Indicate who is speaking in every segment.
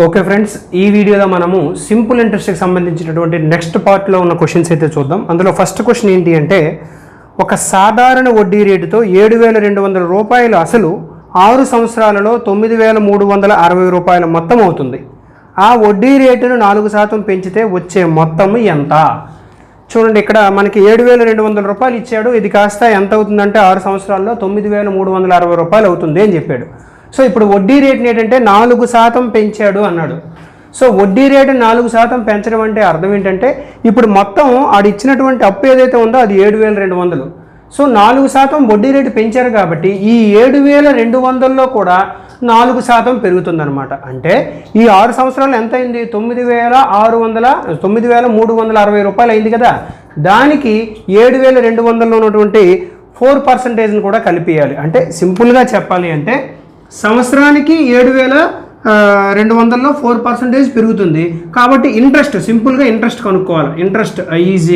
Speaker 1: Okay friends, ఈ వీడియోలో మనము సింపుల్ ఇంట్రెస్ట్కి సంబంధించినటువంటి నెక్స్ట్ పార్ట్లో ఉన్న క్వశ్చన్స్ అయితే చూద్దాం. అందులో ఫస్ట్ క్వశ్చన్ ఏంటి అంటే, ఒక సాధారణ వడ్డీ రేటుతో 7,200 రూపాయలు అసలు 6 సంవత్సరాలలో 9,360 రూపాయల మొత్తం అవుతుంది. ఆ వడ్డీ రేటును 4% పెంచితే వచ్చే మొత్తం ఎంత? చూడండి, ఇక్కడ మనకి 7,200 రూపాయలు ఇచ్చాడు. ఇది కాస్త ఎంత అవుతుందంటే 6 సంవత్సరాల్లో 9,360 రూపాయలు అవుతుంది అని చెప్పాడు. సో ఇప్పుడు వడ్డీ రేటుని ఏంటంటే 4% పెంచాడు అన్నాడు. సో వడ్డీ రేటు 4% పెంచడం అంటే అర్థం ఏంటంటే, ఇప్పుడు మొత్తం ఆడు ఇచ్చినటువంటి అప్పు ఏదైతే ఉందో అది 7,200. సో 4% వడ్డీ రేటు పెంచారు కాబట్టి ఈ 7,200లో కూడా 4% పెరుగుతుందన్నమాట. అంటే ఈ 6 సంవత్సరాలు ఎంత అయింది? 9,360 రూపాయలు అయింది కదా. దానికి 7,200లో ఉన్నటువంటి 4%ని కూడా కలిపియాలి. అంటే సింపుల్గా చెప్పాలి అంటే సంవత్సరానికి 7,200లో 4% పెరుగుతుంది. కాబట్టి ఇంట్రెస్ట్, సింపుల్గా ఇంట్రెస్ట్ కనుక్కోవాలి. Interest I =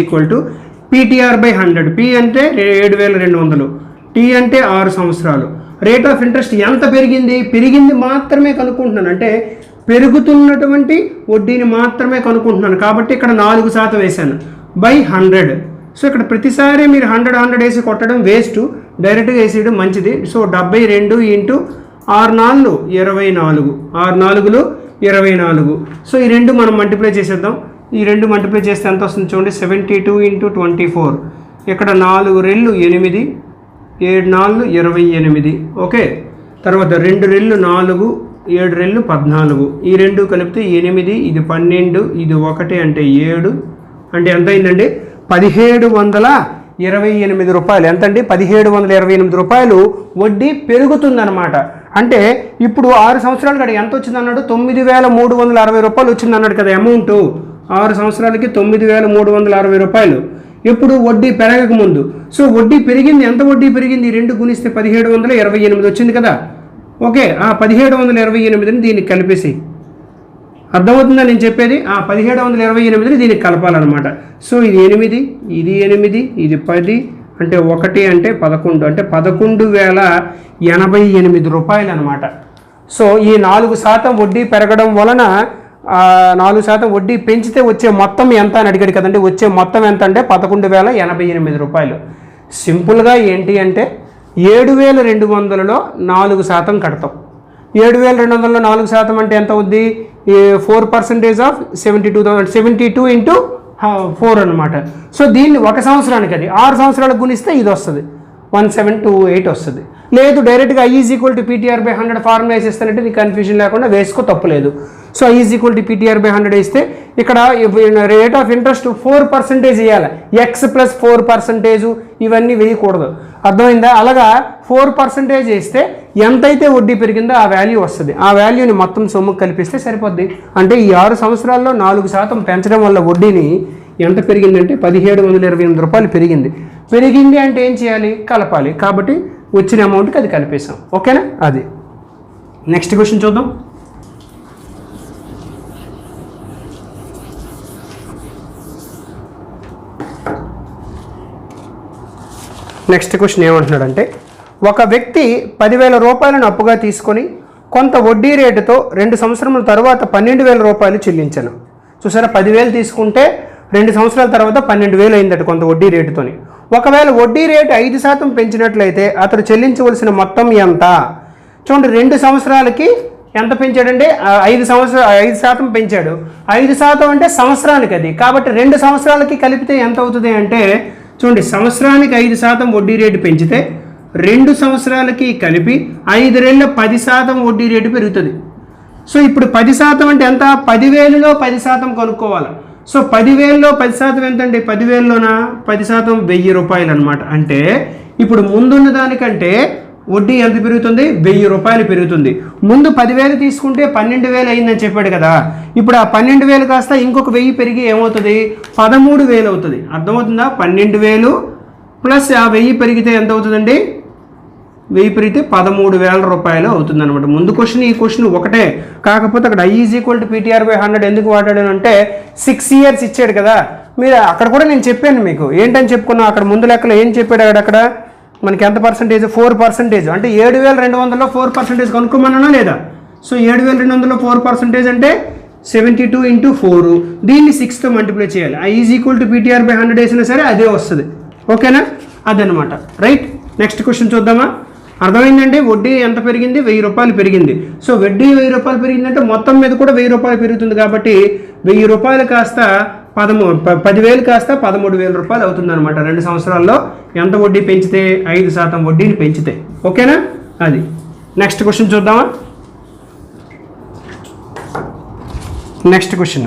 Speaker 1: PTR/100. P అంటే 7,200, T అంటే 6 సంవత్సరాలు. రేట్ ఆఫ్ ఇంట్రెస్ట్ ఎంత పెరిగింది మాత్రమే కనుక్కుంటున్నాను. అంటే పెరుగుతున్నటువంటి వడ్డీని మాత్రమే కనుక్కుంటున్నాను. కాబట్టి ఇక్కడ 4% వేశాను /100. సో ఇక్కడ ప్రతిసారి మీరు 100 వేసి కొట్టడం వేస్ట్, డైరెక్ట్గా వేసేయడం మంచిది. సో 72 × 6×4 24, 6×4 24. సో ఈ రెండు మనం మల్టిప్లై చేసేద్దాం. ఈ రెండు మల్టిప్లై చేస్తే ఎంత వస్తుంది చూడండి, 72 × 24. ఇక్కడ 4 రెళ్ళు 8, 7 4 28. ఓకే, తర్వాత 2 రెళ్ళు 4, 7 రెళ్ళు 14. ఈ రెండు కలిపితే 8, ఇది 12, ఇది 1 అంటే 7. అంటే ఎంత అయిందండి? 1,728 రూపాయలు. ఎంతండి? 1,728 రూపాయలు వడ్డీ పెరుగుతుందన్నమాట. అంటే ఇప్పుడు 6 సంవత్సరాలు కాడ ఎంత వచ్చింది అన్నాడు? 9,360 రూపాయలు వచ్చింది అన్నాడు కదా అమౌంట్. 6 సంవత్సరాలకి 9,360 రూపాయలు. ఎప్పుడు? వడ్డీ పెరగక ముందు. సో వడ్డీ పెరిగింది. ఎంత వడ్డీ పెరిగింది? 2 గుణిస్తే 1,728 వచ్చింది కదా. ఓకే, ఆ 1,728ని దీనికి కలిపేసి, అర్థమవుతుందా నేను చెప్పేది? ఆ 1,728ని దీనికి కలపాలన్నమాట. సో ఇది 8, ఇది 8, ఇది 10, అంటే 1 అంటే 11, అంటే 11,088 రూపాయలు అనమాట. సో ఈ 4% వడ్డీ పెరగడం వలన 4% వడ్డీ పెంచితే వచ్చే మొత్తం ఎంత అని అడిగాడు కదండి. వచ్చే మొత్తం ఎంత అంటే 11,088 రూపాయలు. సింపుల్గా ఏంటి అంటే 7,200లో 4% కడతాం. 7,200లో 4% అంటే ఎంత అవుద్ది? 4% ఆఫ్ 72 × 4 అనమాట. సో దీన్ని 1 సంవత్సరానికి, అది 6 సంవత్సరాలకు గుణిస్తే ఇది వస్తుంది, 1728 వస్తుంది. లేదు, డైరెక్ట్గా I = PTR/100 ఫార్ములా వేసేస్తానంటే నీకు కన్ఫ్యూజన్ లేకుండా వేసుకో, తప్పులేదు. సో I = PTR/100 వేస్తే ఇక్కడ రేట్ ఆఫ్ ఇంట్రెస్ట్ 4% వేయాలి. X + 4% ఇవన్నీ వేయకూడదు, అర్థమైందా? అలాగా 4% వేస్తే ఎంతైతే వడ్డీ పెరిగిందో ఆ వాల్యూ వస్తుంది. ఆ వాల్యూని మొత్తం సొమ్ము కలిపిస్తే సరిపోద్ది. అంటే ఈ 6 సంవత్సరాల్లో 4% పెంచడం వల్ల వడ్డీని ఎంత పెరిగిందంటే 1,728 రూపాయలు పెరిగింది. అంటే ఏం చేయాలి? కలపాలి. కాబట్టి వచ్చిన అమౌంట్కి అది కలిపేసాం. ఓకేనా? అది నెక్స్ట్ క్వశ్చన్ చూద్దాం. నెక్స్ట్ క్వశ్చన్ ఏమంటున్నాడంటే, ఒక వ్యక్తి 10,000 రూపాయలను అప్పుగా తీసుకొని కొంత వడ్డీ రేటుతో 2 సంవత్సరముల తర్వాత 12,000 రూపాయలు చెల్లించాను. చూసారా, 10,000 తీసుకుంటే 2 సంవత్సరాల తర్వాత 12,000 అయిందట కొంత వడ్డీ రేటుతోని. ఒకవేళ వడ్డీ రేటు 5% పెంచినట్లయితే అతడు చెల్లించవలసిన మొత్తం ఎంత? చూడండి, 2 సంవత్సరాలకి ఎంత పెంచాడంటే 5% పెంచాడు. 5% అంటే సంవత్సరానికి అది. కాబట్టి 2 సంవత్సరాలకి కలిపితే ఎంత అవుతుంది అంటే, చూడండి, సంవత్సరానికి 5% వడ్డీ రేటు పెంచితే 2 సంవత్సరాలకి కలిపి 5 రెళ్ళ 10% వడ్డీ రేటు పెరుగుతుంది. సో ఇప్పుడు 10% అంటే ఎంత? 10,000లో 10% కనుక్కోవాలి. సో 10,000లో 10% ఎంతండి? 10,000లోన 10% 1,000 రూపాయలు అనమాట. అంటే ఇప్పుడు ముందున్న దానికంటే వడ్డీ ఎంత పెరుగుతుంది? 1,000 రూపాయలు పెరుగుతుంది. ముందు 10,000 తీసుకుంటే 12,000 అయిందని చెప్పాడు కదా. ఇప్పుడు ఆ 12,000 కాస్త ఇంకొక 1,000 పెరిగి ఏమవుతుంది? 13,000 అవుతుంది. అర్థమవుతుందా? 12,000 ప్లస్ ఆ 1,000 పెరిగితే ఎంత అవుతుందండి? 1,000 పెరిగితే 13,000 రూపాయలు అవుతుంది అనమాట. ముందు క్వశ్చన్ ఈ క్వశ్చన్ ఒకటే, కాకపోతే అక్కడ I = PTR/100 ఎందుకు వాడాడు అంటే 6 ఇయర్స్ ఇచ్చాడు కదా. మీరు అక్కడ కూడా నేను చెప్పాను మీకు, ఏంటని చెప్పుకున్నాం అక్కడ ముందు లెక్కలో ఏం చెప్పాడు అక్కడ మనకి ఎంత పర్సెంటేజ్? 4%. అంటే 7,200లో 4% కనుక్కోమన్నా లేదా? సో 7200 4% అంటే 72 × 4, దీన్ని 6తో మల్టిప్లై చేయాలి. I = PTR/100 వేసినా సరే అదే వస్తుంది. ఓకేనా, అదనమాట. రైట్, నెక్స్ట్ క్వశ్చన్ చూద్దామా. అర్థమైందండి, వడ్డీ ఎంత పెరిగింది? 1000 రూపాయలు పెరిగింది. సో వడ్డీ 1000 రూపాయలు పెరిగిందంటే మొత్తం మీద కూడా 1000 రూపాయలు పెరుగుతుంది కాబట్టి 1000 రూపాయలు కాస్త 10,000 కాస్త 13,000 రూపాయలు అవుతుంది అనమాట. 2 సంవత్సరాల్లో ఎంత వడ్డీ పెంచితే? 5% వడ్డీని పెంచితే. ఓకేనా, అది. నెక్స్ట్ క్వశ్చన్ చూద్దామా. నెక్స్ట్ క్వశ్చన్,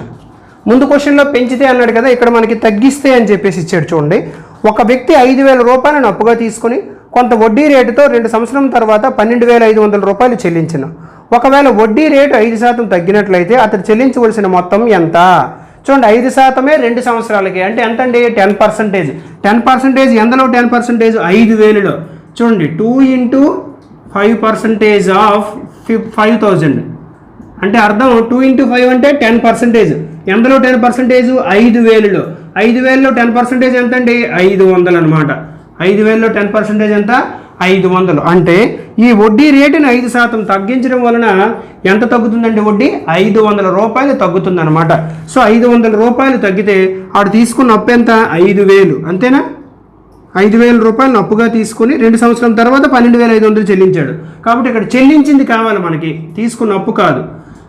Speaker 1: ముందు క్వశ్చన్లో పెంచితే అన్నాడు కదా, ఇక్కడ మనకి తగ్గిస్తే అని చెప్పేసి ఇచ్చాడు. చూడండి, ఒక వ్యక్తి 5,000 రూపాయలను అప్పుగా తీసుకుని కొంత వడ్డీ రేటుతో 2 సంవత్సరం తర్వాత 12,500 రూపాయలు చెల్లించను. ఒకవేళ వడ్డీ రేటు 5% తగ్గినట్లయితే అతడు చెల్లించవలసిన మొత్తం ఎంత? చూడండి, 5% 2 సంవత్సరాలకి అంటే ఎంత అండి? 10%. 10% ఎందులో 10%? 5,000లో. చూడండి, 2 × 5% ఆఫ్ 5,000 అంటే అర్థం 2 × 5 అంటే 10%. ఎందులో 10%? 5,000లో. 5,000లో 10% ఎంత అండి? 500 అనమాట. 5,000లో 10% ఎంత? 500. అంటే ఈ వడ్డీ రేటుని 5% తగ్గించడం వలన ఎంత తగ్గుతుందండి? వడ్డీ 500 రూపాయలు తగ్గుతుంది అనమాట. సో 500 రూపాయలు తగ్గితే ఆడు తీసుకున్న అప్పు ఎంత? 5,000. అంతేనా? 5,000 రూపాయలను అప్పుగా తీసుకుని 2 సంవత్సరం తర్వాత 12,500 చెల్లించాడు. కాబట్టి ఇక్కడ చెల్లించింది కావాలి మనకి, తీసుకున్న అప్పు కాదు.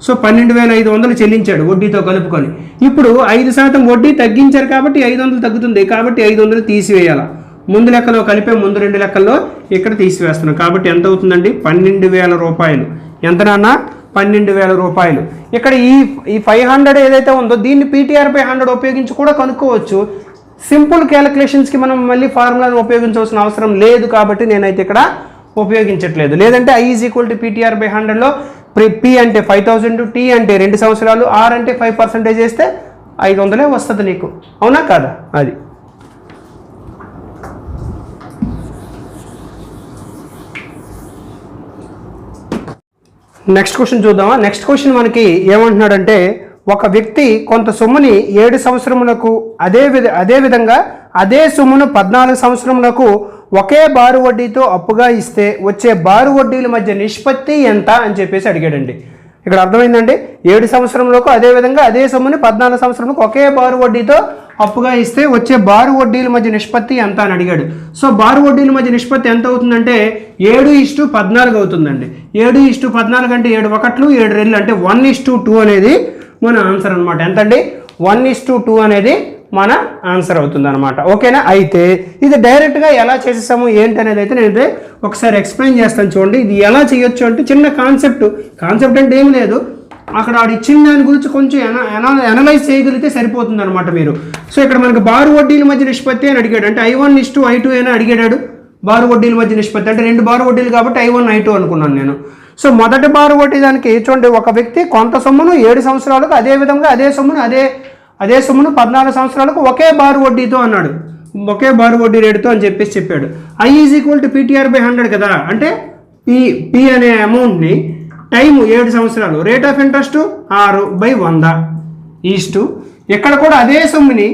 Speaker 1: సో 12,500 చెల్లించాడు వడ్డీతో కలుపుకొని. ఇప్పుడు 5% వడ్డీ తగ్గించారు కాబట్టి 500 తగ్గుతుంది. కాబట్టి 500 తీసివేయాలి. ముందు లెక్కలో కలిపే ముందు 2 లెక్కల్లో ఇక్కడ తీసివేస్తున్నాం. కాబట్టి ఎంత అవుతుందండి? 12,000 రూపాయలు. ఎంత నాన్న? 12,000 రూపాయలు. ఇక్కడ ఈ 500 ఏదైతే ఉందో దీన్ని PTR/100 ఉపయోగించి కూడా కనుక్కోవచ్చు. సింపుల్ క్యాలిక్యులేషన్స్కి మనం మళ్ళీ ఫార్ములాను ఉపయోగించవలసిన అవసరం లేదు కాబట్టి నేనైతే ఇక్కడ ఉపయోగించట్లేదు. లేదంటే I = PTR/100లో P అంటే 5,000, T అంటే 2 సంవత్సరాలు, R అంటే 5% చేస్తే 500 వస్తుంది నీకు. అవునా కాదా? అది. నెక్స్ట్ క్వశ్చన్ చూద్దామా. నెక్స్ట్ క్వశ్చన్ మనకి ఏమంటున్నాడంటే, ఒక వ్యక్తి కొంత సొమ్ముని 7 సంవత్సరములకు అదేవిధంగా అదే సొమ్మును 14 సంవత్సరములకు ఒకే బారు వడ్డీతో అప్పుగా ఇస్తే వచ్చే బారు వడ్డీల మధ్య నిష్పత్తి ఎంత అని చెప్పేసి అడిగాడండి. ఇక్కడ అర్థమైందండి, 7 సంవత్సరంలోకి అదేవిధంగా అదే సొమ్ముని 14 సంవత్సరంలోకి ఒకే బారు వడ్డీతో అప్పుగా ఇస్తే వచ్చే బారు వడ్డీల మధ్య నిష్పత్తి ఎంత అని అడిగాడు. సో బారు వడ్డీల మధ్య నిష్పత్తి ఎంత అవుతుందంటే 7:14 అవుతుందండి. 7:14 అంటే 7 1 7 2 అంటే 1:2 అనేది మన ఆన్సర్ అనమాట. ఎంతండి? 1:2 అనేది మన ఆన్సర్ అవుతుంది అనమాట. ఓకేనా. అయితే ఇది డైరెక్ట్గా ఎలా చేసేసాము ఏంటి అనేది అయితే నేను ఒకసారి ఎక్స్ప్లెయిన్ చేస్తాను. చూడండి, ఇది ఎలా చేయొచ్చు అంటే చిన్న కాన్సెప్ట్ అంటే ఏం లేదు, అక్కడ ఆడు ఇచ్చిన దాని గురించి కొంచెం అనలైజ్ చేయగలిగితే సరిపోతుంది అనమాట మీరు. సో ఇక్కడ మనకు బారు వడ్డీల మధ్య నిష్పత్తి అని అడిగాడు. అంటే I1:I2 అని అడిగాడు. బారు వడ్డీల మధ్య నిష్పత్తి అంటే 2 బారు వడ్డీలు కాబట్టి I1 I2 అనుకున్నాను నేను. సో మొదటి బారు వడ్డీ దానికి చూడండి, ఒక వ్యక్తి కొంత సొమ్మును 7 సంవత్సరాలకు అదేవిధంగా అదే సొమ్మును 14 సంవత్సరాలకు ఒకే బారు వడ్డీతో అన్నాడు. ఒకే బారు వడ్డీ రేటుతో అని చెప్పేసి చెప్పాడు. I = PTR/100 కదా. అంటే P అనే అమౌంట్ని టైము 7 సంవత్సరాలు, రేట్ ఆఫ్ ఇంట్రెస్ట్ 6/100 ఇక్కడ కూడా అదే సొమ్ముని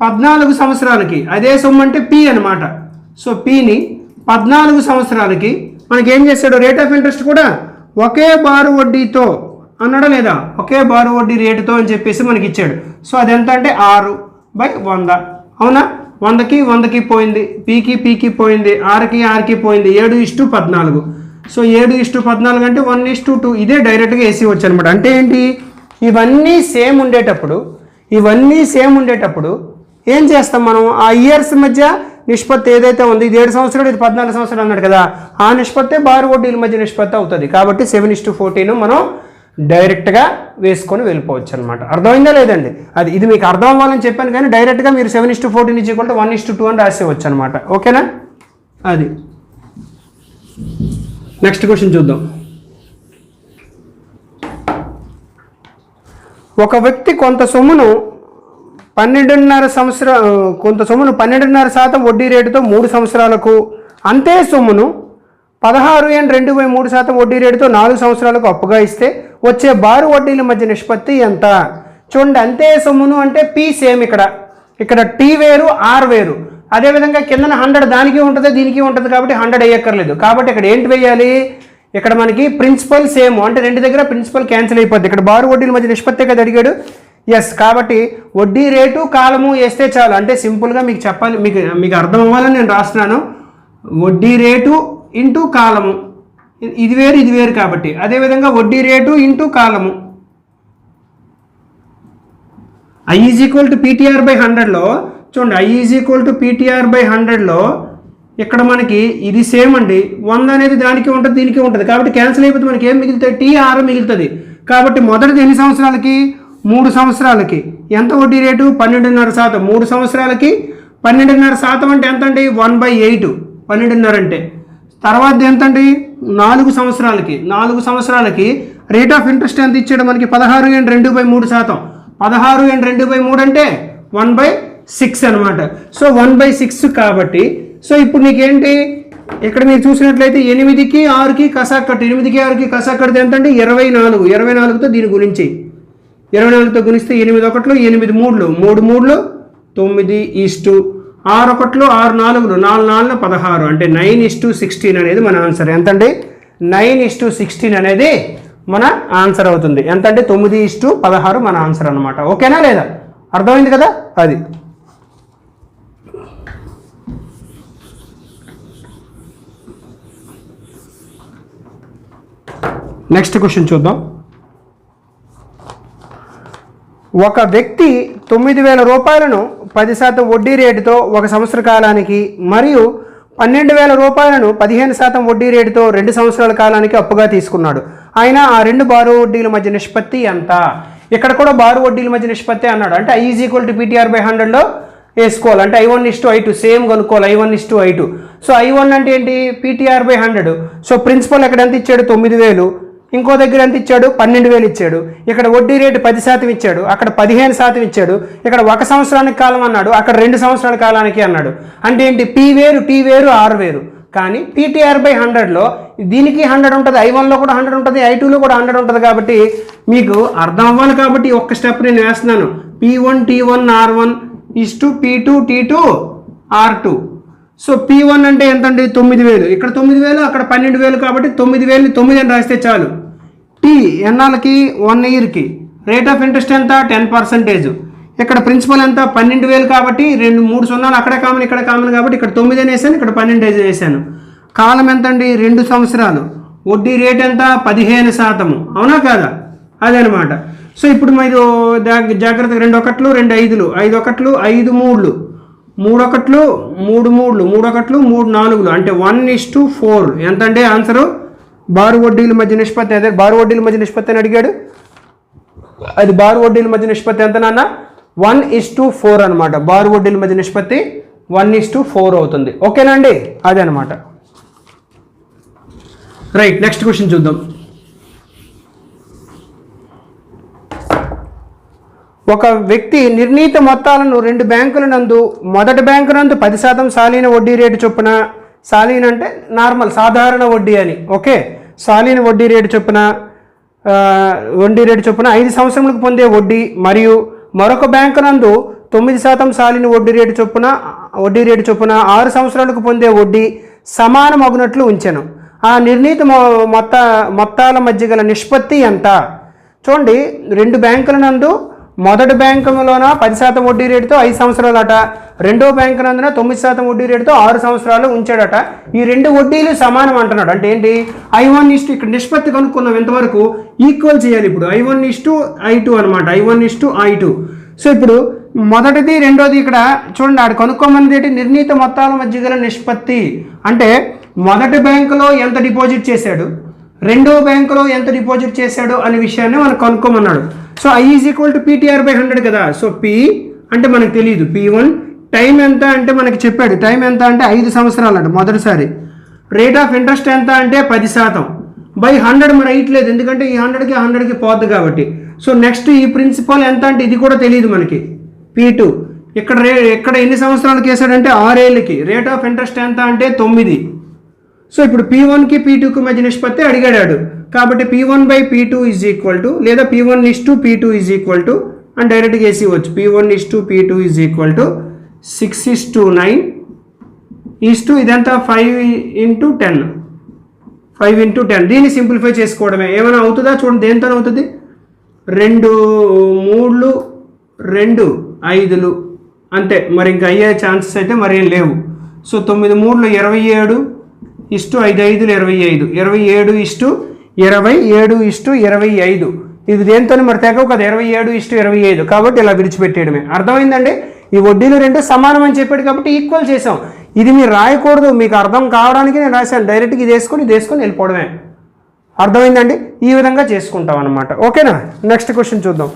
Speaker 1: 14 సంవత్సరాలకి, అదే సొమ్ము అంటే P అనమాట. సో Pని 14 సంవత్సరాలకి మనకి ఏం చేశాడు? రేట్ ఆఫ్ ఇంట్రెస్ట్ కూడా ఒకే బారు వడ్డీతో అన్నాడా లేదా? ఒకే బారు వడ్డీ రేటుతో అని చెప్పేసి మనకి ఇచ్చాడు. సో అదెంత అంటే 6/100. అవునా? 100కి పోయింది, Pకి పోయింది, Rకి పోయింది, 7:14. సో 7:14 అంటే 1:2. ఇదే డైరెక్ట్గా వేసి వచ్చు అనమాట. అంటే ఏంటి? ఇవన్నీ సేమ్ ఉండేటప్పుడు ఏం చేస్తాం మనం? ఆ ఇయర్స్ మధ్య నిష్పత్తి ఏదైతే ఉంది, ఇది 7 సంవత్సరాలు, ఇది 14 సంవత్సరాలు అన్నాడు కదా, ఆ నిష్పత్తి బారు వడ్డీల మధ్య నిష్పత్తి అవుతుంది. కాబట్టి 7:14 మనం డైరెక్ట్గా వేసుకొని వెళ్ళిపోవచ్చు అనమాట. అర్థమైందా లేదండి? ఇది మీకు అర్థం అవ్వాలని చెప్పాను కానీ డైరెక్ట్గా మీరు 7:14 = 1:2 అని రాసేవచ్చు అనమాట. ఓకేనా. అది. నెక్స్ట్ క్వశ్చన్ చూద్దాం. ఒక వ్యక్తి కొంత సొమ్మును 12.5% వడ్డీ రేటుతో 3 సంవత్సరాలకు, అంతే సొమ్మును 16.2/3% వడ్డీ రేటుతో 4 సంవత్సరాలకు అప్పుగా ఇస్తే వచ్చే బారు వడ్డీల మధ్య నిష్పత్తి ఎంత? చూడండి, అంతే సొమ్మును అంటే P సేమ్, ఇక్కడ T వేరు, R వేరు. అదేవిధంగా కిందన 100 దానికి ఉంటుంది, దీనికి ఉంటుంది కాబట్టి 100 వేయక్కర్లేదు. కాబట్టి ఇక్కడ ఏంటి వేయాలి? ఇక్కడ మనకి ప్రిన్సిపల్ సేమ్, అంటే రెండు దగ్గర ప్రిన్సిపల్ క్యాన్సిల్ అయిపోద్ది. ఇక్కడ బారు వడ్డీల మధ్య నిష్పత్తే కదా అడిగాడు. ఎస్, కాబట్టి వడ్డీ రేటు కాలము వేస్తే చాలు. అంటే సింపుల్గా మీకు చెప్పాలి, మీకు అర్థం అవ్వాలని నేను రాస్తున్నాను. వడ్డీ రేటు ఇంటూ కాలము, ఇది వేరు కాబట్టి. అదేవిధంగా వడ్డీ రేటు ఇంటూ కాలము, I is equal to PTR by 100లో చూడండి, I is equal to PTR by 100లో ఇక్కడ మనకి ఇది సేమ్ అండి. 100 అనేది దానికి ఉంటుంది, దీనికి ఉంటుంది, కాబట్టి క్యాన్సిల్ అయిపోతే మనకి ఏం మిగులుతుంది? TR మిగులుతుంది. కాబట్టి మొదటిది ఎన్ని సంవత్సరాలకి? 3 సంవత్సరాలకి. ఎంత వడ్డీ రేటు? 12.5%. 3 సంవత్సరాలకి 12.5% అంటే ఎంత అండి? 1/8. 12.5 అంటే తర్వాత ఎంత అండి? 4 సంవత్సరాలకి. 4 సంవత్సరాలకి రేట్ ఆఫ్ ఇంట్రెస్ట్ ఎంత ఇచ్చాడు మనకి? 16.2/3%. 16.2/3 అంటే 1/6 అనమాట. సో 1/6 కాబట్టి సో ఇప్పుడు నీకేంటి, ఇక్కడ మీరు చూసినట్లయితే 8కి 6కి కసాకట్టు, 8కి 6కి కసాకట్టు ఎంత అంటే 24. 24తో దీని గురించి 24తో గుణిస్తే 8 ఒకట్లు 8 మూడులు 3 మూడులు 9 ఈస్టు 6 ఒకట్లు 6 నాలుగులు 4 నాలుగు 16 అంటే 9:16 అనేది మన ఆన్సర్. ఎంతండి? 9:16 అనేది మన ఆన్సర్ అవుతుంది. ఎంత అంటే 9:16 మన ఆన్సర్ అనమాట. ఓకేనా లేదా? అర్థమైంది కదా? అది నెక్స్ట్ క్వశ్చన్ చూద్దాం. ఒక వ్యక్తి 9,000 రూపాయలను 10% వడ్డీ రేటుతో 1 సంవత్సర కాలానికి మరియు 12,000 రూపాయలను 15% వడ్డీ రేటుతో 2 సంవత్సరాల కాలానికి అప్పుగా తీసుకున్నాడు. ఆయన ఆ 2 బారు వడ్డీల మధ్య నిష్పత్తి ఎంత? ఇక్కడ కూడా బారు వడ్డీల మధ్య నిష్పత్తి అన్నాడు. అంటే I is equal to PTR by 100లో వేసుకోవాలి. అంటే I1:I2 సేమ్ కనుక్కోవాలి. I1:I2. సో I1 అంటే ఏంటి? PTR by 100. సో ప్రిన్సిపల్ ఎక్కడ ఎంత ఇచ్చాడు? 9,000. ఇంకో దగ్గర ఎంత ఇచ్చాడు? 12,000 ఇచ్చాడు. ఇక్కడ వడ్డీ రేటు 10% ఇచ్చాడు, అక్కడ 15% ఇచ్చాడు. ఇక్కడ 1 సంవత్సరానికి కాలం అన్నాడు, అక్కడ 2 సంవత్సరాల కాలానికి అన్నాడు. అంటే ఏంటి? P వేరు, T వేరు, R వేరు. కానీ PTR బై 100లో దీనికి 100 ఉంటుంది, I1లో కూడా 100 ఉంటుంది, I2లో కూడా 100 ఉంటుంది. కాబట్టి మీకు అర్థం అవ్వాలి కాబట్టి ఒక్క స్టెప్ నేను వేస్తున్నాను. P1 T1 R1 is to P2 T2 R2. So P1 అంటే ఎంత అండి? 9,000. ఇక్కడ 9,000, అక్కడ 12,000 కాబట్టి 9,000ని 9 అని రాస్తే చాలు. T ఎన్నాళ్ళకి? 1 ఇయర్కి. రేట్ ఆఫ్ ఇంట్రెస్ట్ ఎంత? 10%. ఇక్కడ ప్రిన్సిపల్ ఎంత? 12,000 కాబట్టి 3 సున్నాలు అక్కడ కామన్ ఇక్కడ కామన్ కాబట్టి ఇక్కడ 9 అని వేసాను, ఇక్కడ 12 వేసాను. కాలం ఎంత అండి? 2 సంవత్సరాలు. వడ్డీ రేట్ ఎంత? 15%. అవునా కాదా? అదనమాట. సో ఇప్పుడు మీరు జాగ్రత్తగా 2 ఒకట్లు 2 ఐదులు, 5 ఒకట్లు 5 మూడులు, 3 ఒకట్లు 3 మూడులు, 3 ఒకట్లు 3 నాలుగులు అంటే 1:4. ఎంత అంటే ఆన్సరు? బారు వడ్డీల మధ్య నిష్పత్తి. అదే బారు వడ్డీల మధ్య నిష్పత్తి అని అడిగాడు. అది బారు వడ్డీల మధ్య నిష్పత్తి ఎంత నాన్న? 1:4 అనమాట. బారు వడ్డీల మధ్య నిష్పత్తి 1:4 అవుతుంది. ఓకేనా అండి? అదే అనమాట. రైట్, నెక్స్ట్ క్వశ్చన్ చూద్దాం. ఒక వ్యక్తి నిర్ణీత మొత్తాలను 2 బ్యాంకుల నందు, మొదటి బ్యాంకు నందు 10% సాలీన వడ్డీ రేటు చొప్పున, సాలీన అంటే నార్మల్ సాధారణ వడ్డీ అని, ఓకే, సాలీన వడ్డీ రేటు చొప్పున 5 సంవత్సరములకు పొందే వడ్డీ మరియు మరొక బ్యాంకు నందు 9% సాలీన వడ్డీ రేటు చొప్పున 6 సంవత్సరాలకు పొందే వడ్డీ సమానమగునట్లు ఉంచెను. ఆ నిర్ణీత మొత్తాల మధ్య గల నిష్పత్తి ఎంత? చూడండి, 2 బ్యాంకుల నందు మొదటి బ్యాంకులోన 10% వడ్డీ రేటుతో 5 సంవత్సరాలట, రెండో బ్యాంకు నందున 9% వడ్డీ రేటుతో 6 సంవత్సరాలు ఉంచాడట. ఈ 2 వడ్డీలు సమానం అంటున్నాడు. అంటే ఏంటి? I1 ఇక్కడ నిష్పత్తి కనుక్కున్నాం ఎంతవరకు? ఈక్వల్ చేయాలి. ఇప్పుడు I1:I2 అనమాట. I1:I2. సో ఇప్పుడు మొదటిది రెండోది ఇక్కడ చూడండి, ఆడు కనుక్కోమన్నది ఏంటి? నిర్ణీత మొత్తాల మధ్య గల నిష్పత్తి. అంటే మొదటి బ్యాంకులో ఎంత డిపాజిట్ చేశాడు, రెండో బ్యాంకులో ఎంత డిపాజిట్ చేశాడు అనే విషయాన్ని మనకు కనుక్కోమన్నాడు. So I is equal to PTR by 100 కదా. సో P అంటే మనకు తెలియదు. P1 టైం ఎంత అంటే మనకి చెప్పాడు. టైం ఎంత అంటే 5 సంవత్సరాలు అంట మొదటిసారి. రేట్ ఆఫ్ ఇంట్రెస్ట్ ఎంత అంటే 10% బై 100 మన ఇట్లేదు, ఎందుకంటే ఈ 100కి పోద్ది కాబట్టి. సో నెక్స్ట్ ఈ ప్రిన్సిపల్ ఎంత అంటే ఇది కూడా తెలియదు మనకి. P2 ఇక్కడ ఎన్ని సంవత్సరాలకి వేసాడంటే 6 ఏళ్ళకి. రేట్ ఆఫ్ ఇంట్రెస్ట్ ఎంత అంటే 9. సో ఇప్పుడు P1కి P2కి మధ్య నిష్పత్తి అడిగాడు కాబట్టి P1 by P2 is equal to, లేదా P1:P2 ఈజ్ ఈక్వల్ టు అని డైరెక్ట్గా వేసి వచ్చు. P1:P2 ఈజ్ ఈక్వల్ టు 6:9 ఇదంతా 5 × 10 5 into 10. దీన్ని సింప్లిఫై చేసుకోవడమే. ఏమైనా అవుతుందా చూడండి, దేంతో అవుతుంది? 2 3 2 5 అంతే. మరి ఇంకా అయ్యే ఛాన్సెస్ అయితే మరేం లేవు. So 9 3 27 is to 5 5 25 27 is to 27 is to 25. ఇది దేంతో మరి తెగవు కదా, 27 ఇస్టు 25. కాబట్టి ఇలా విడిచిపెట్టేయడమే. అర్థమైందండి? ఈ వడ్డీలు రెండు సమానం అని చెప్పాడు కాబట్టి ఈక్వల్ చేసాం. ఇది మీరు రాయకూడదు, మీకు అర్థం కావడానికి నేను రాశాను. డైరెక్ట్గా ఇది వేసుకొని వెళ్ళిపోవడమే. అర్థమైందండి? ఈ విధంగా చేసుకుంటాం అన్నమాట. ఓకేనా? నెక్స్ట్ క్వశ్చన్ చూద్దాం.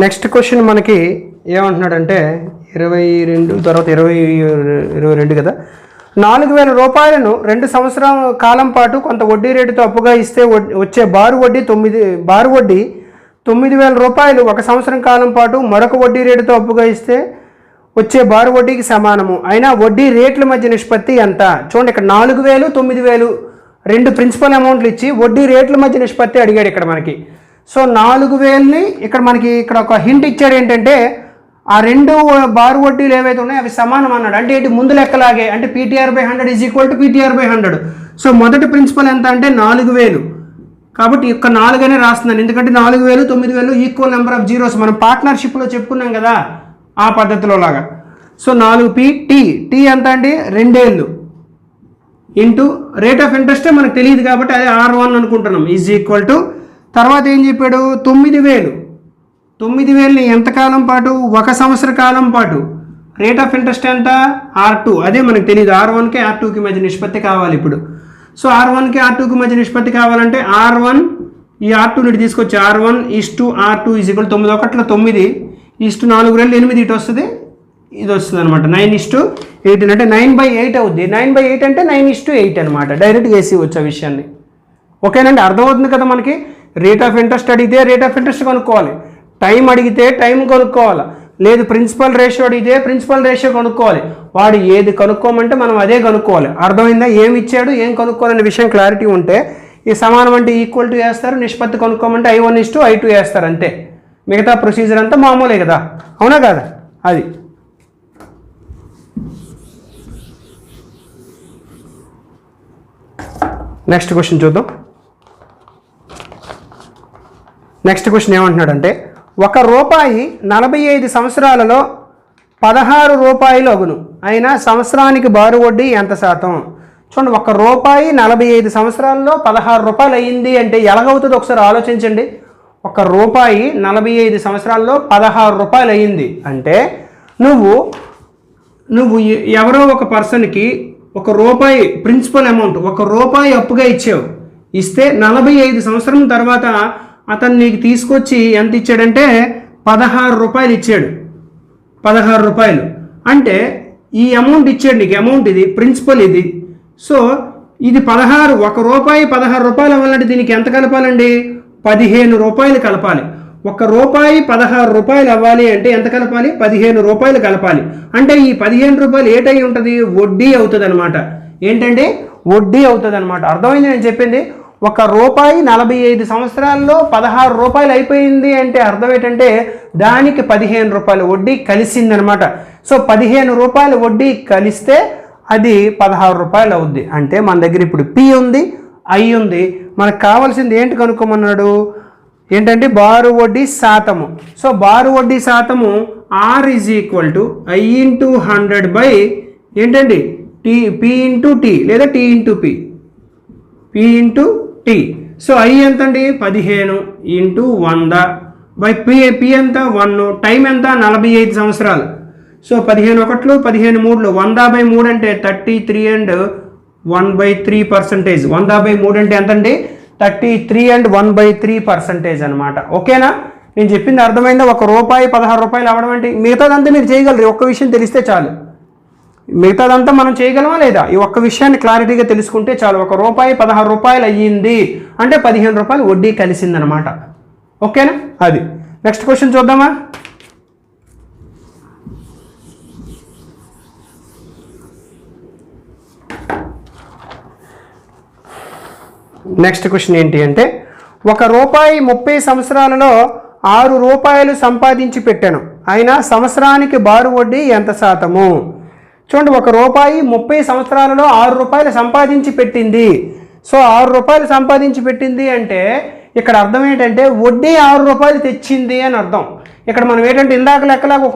Speaker 1: నెక్స్ట్ క్వశ్చన్ మనకి ఏమంటున్నాడంటే 22 తర్వాత 22 కదా. 4000 రూపాయలను 2 సంవత్సరాల కాలం పాటు కొంత వడ్డీ రేటుతో అప్పుగా ఇస్తే వచ్చే బారు వడ్డీ 9000 రూపాయలు 1 సంవత్సరం కాలం పాటు మరొక వడ్డీ రేటుతో అప్పుగా ఇస్తే వచ్చే బారు వడ్డీకి సమానము. అయినా వడ్డీ రేట్ల మధ్య నిష్పత్తి ఎంత? చూడండి, ఇక్కడ 4000 9000 రెండు ప్రిన్సిపల్ అమౌంట్లు ఇచ్చి వడ్డీ రేట్ల మధ్య నిష్పత్తి అడిగాడు ఇక్కడ మనకి. సో 4000ని ఇక్కడ ఒక హింట్ ఇచ్చాడు ఏంటంటే ఆ రెండు బారు వడ్డీలు ఏవైతే ఉన్నాయో అవి సమానం అన్నాడు. అంటే ఏంటి? ముందు లెక్కలాగే, అంటే PTR/100 is equal to PTR/100. So మొదటి ప్రిన్సిపల్ ఎంత అంటే 4000. కాబట్టి ఇక్కడ 4 అనే రాస్తున్నాను, ఎందుకంటే 4000 9000 ఈక్వల్ నెంబర్ ఆఫ్ జీరోస్. మనం పార్ట్నర్షిప్లో చెప్పుకున్నాం కదా ఆ పద్ధతిలో లాగా. సో 4P టీ ఎంత అండి? 2 ఏళ్ళు ఇంటూ రేట్ ఆఫ్ ఇంట్రెస్టే మనకు తెలియదు కాబట్టి అదే R1 అనుకుంటున్నాం. ఈజ్ ఈక్వల్ టు తర్వాత ఏం చెప్పాడు? 9000ని ఎంతకాలం పాటు? 1 సంవత్సర కాలం పాటు. రేట్ ఆఫ్ ఇంట్రెస్ట్ ఎంత? R2. అదే మనకు తెలియదు. R1కి R2కి మధ్య నిష్పత్తి కావాలి ఇప్పుడు. సో R1కి R2కి మధ్య నిష్పత్తి కావాలంటే R1 ఈ R2ని తీసుకొచ్చి R1 east R2 is equal 9 1 9 east 4 2 8 ఇటు వస్తుంది, ఇది వస్తుంది అనమాట. 9:18 అంటే 9/8 అవుద్ది. 9/8 అంటే 9:8 అనమాట. డైరెక్ట్గా వేసి వచ్చే విషయాన్ని. ఓకేనండి? అర్థమవుతుంది కదా మనకి? రేట్ ఆఫ్ ఇంట్రెస్ట్ అడిగితే రేట్ ఆఫ్ ఇంట్రెస్ట్ కనుక్కోవాలి, టైం అడిగితే టైం కనుక్కోవాలి, లేదు ప్రిన్సిపల్ రేషియో అడిగితే ప్రిన్సిపల్ రేషియో కనుక్కోవాలి. వాడు ఏది కనుక్కోమంటే మనం అదే కనుక్కోవాలి. అర్థమైందా? ఏమి ఇచ్చాడు ఏం కనుక్కోవాలనే విషయం క్లారిటీ ఉంటే ఈ సమానం అంటే ఈక్వల్ టు వేస్తారు, నిష్పత్తి కనుక్కోమంటే I1:I2 వేస్తారు అంతే. మిగతా ప్రొసీజర్ అంతా మామూలే కదా, అవునా కదా? అది నెక్స్ట్ క్వశ్చన్ చూద్దాం. నెక్స్ట్ క్వశ్చన్ ఏమంటున్నాడంటే 1 రూపాయి 45 సంవత్సరాలలో 16 రూపాయలు అగును, అయినా సంవత్సరానికి బారు వడ్డీ ఎంత శాతం? చూడండి, 1 రూపాయి 45 సంవత్సరాల్లో 16 రూపాయలు అయ్యింది అంటే ఎలాగవుతుందో ఒకసారి ఆలోచించండి. 1 రూపాయి 45 సంవత్సరాల్లో 16 రూపాయలు అయ్యింది అంటే నువ్వు ఎవరో ఒక పర్సన్కి 1 రూపాయి ప్రిన్సిపల్ అమౌంట్ 1 రూపాయి అప్పుగా ఇచ్చావు. ఇస్తే 45 సంవత్సరం తర్వాత అతను నీకు తీసుకొచ్చి ఎంత ఇచ్చాడంటే 16 రూపాయలు ఇచ్చాడు. 16 రూపాయలు అంటే ఈ అమౌంట్ ఇచ్చాడు నీకు. అమౌంట్ ఇది, ప్రిన్సిపల్ ఇది. సో ఇది 16, 1 రూపాయి 16 రూపాయలు అవ్వాలంటే దీనికి ఎంత కలపాలండి? 15 రూపాయలు కలపాలి. 1 రూపాయి 16 రూపాయలు అవ్వాలి అంటే ఎంత కలపాలి? 15 రూపాయలు కలపాలి. అంటే ఈ 15 రూపాయలు ఏటై ఉంటుంది? వడ్డీ అవుతుంది అనమాట. ఏంటంటే వడ్డీ అవుతుంది అనమాట. అర్థమైంది నేను చెప్పింది? 1 రూపాయి 45 సంవత్సరాల్లో 16 రూపాయలు అయిపోయింది అంటే అర్థం ఏంటంటే దానికి 15 రూపాయలు వడ్డీ కలిసిందనమాట. సో 15 రూపాయలు వడ్డీ కలిస్తే అది 16 రూపాయలు అవుద్ది. అంటే మన దగ్గర ఇప్పుడు P ఉంది, I ఉంది. మనకు కావాల్సింది ఏంటి కనుక్కోమన్నాడు? ఏంటంటే బారు వడ్డీ శాతము. సో బారు వడ్డీ శాతము R is equal to I/100 by ఏంటండి P ఇంటూ T లేదా T into P, P into T. So I ఎంత అండి? 15 ఇంటూ 100 బై P ఎంత? 1. టైం ఎంత? 45 సంవత్సరాలు. సో 15 1 15 3 100/3 అంటే 33 అండ్ 1/3%. 100/3 అంటే ఎంత అండి? 33 అండ్ 1/3% అనమాట. ఓకేనా? నేను చెప్పింది అర్థమైందా? 1 రూపాయి 16 రూపాయలు అవ్వడం అంటే మిగతాదంతా మీరు చేయగలరు. ఒక్క విషయం తెలిస్తే చాలు. మిగతాదంతా మనం చేయగలమా లేదా? ఈ ఒక్క విషయాన్ని క్లారిటీగా తెలుసుకుంటే చాలు. 1 రూపాయి 16 రూపాయలు అయ్యింది అంటే 15 రూపాయలు వడ్డీ కలిసిందనమాట. ఓకేనా? అది నెక్స్ట్ క్వశ్చన్ చూద్దామా. నెక్స్ట్ క్వశ్చన్ ఏంటి అంటే, ₹1 30 సంవత్సరాలలో ₹6 సంపాదించి పెట్టాను, అయినా సంవత్సరానికి బారు వడ్డీ ఎంత శాతము? చూడండి, ₹1 30 సంవత్సరాలలో ₹6 సంపాదించి పెట్టింది. సో ₹6 సంపాదించి పెట్టింది అంటే ఇక్కడ అర్థం ఏంటంటే వడ్డీ ₹6 తెచ్చింది అని అర్థం. ఇక్కడ మనం ఏంటంటే ఇందాక లెక్కలాగా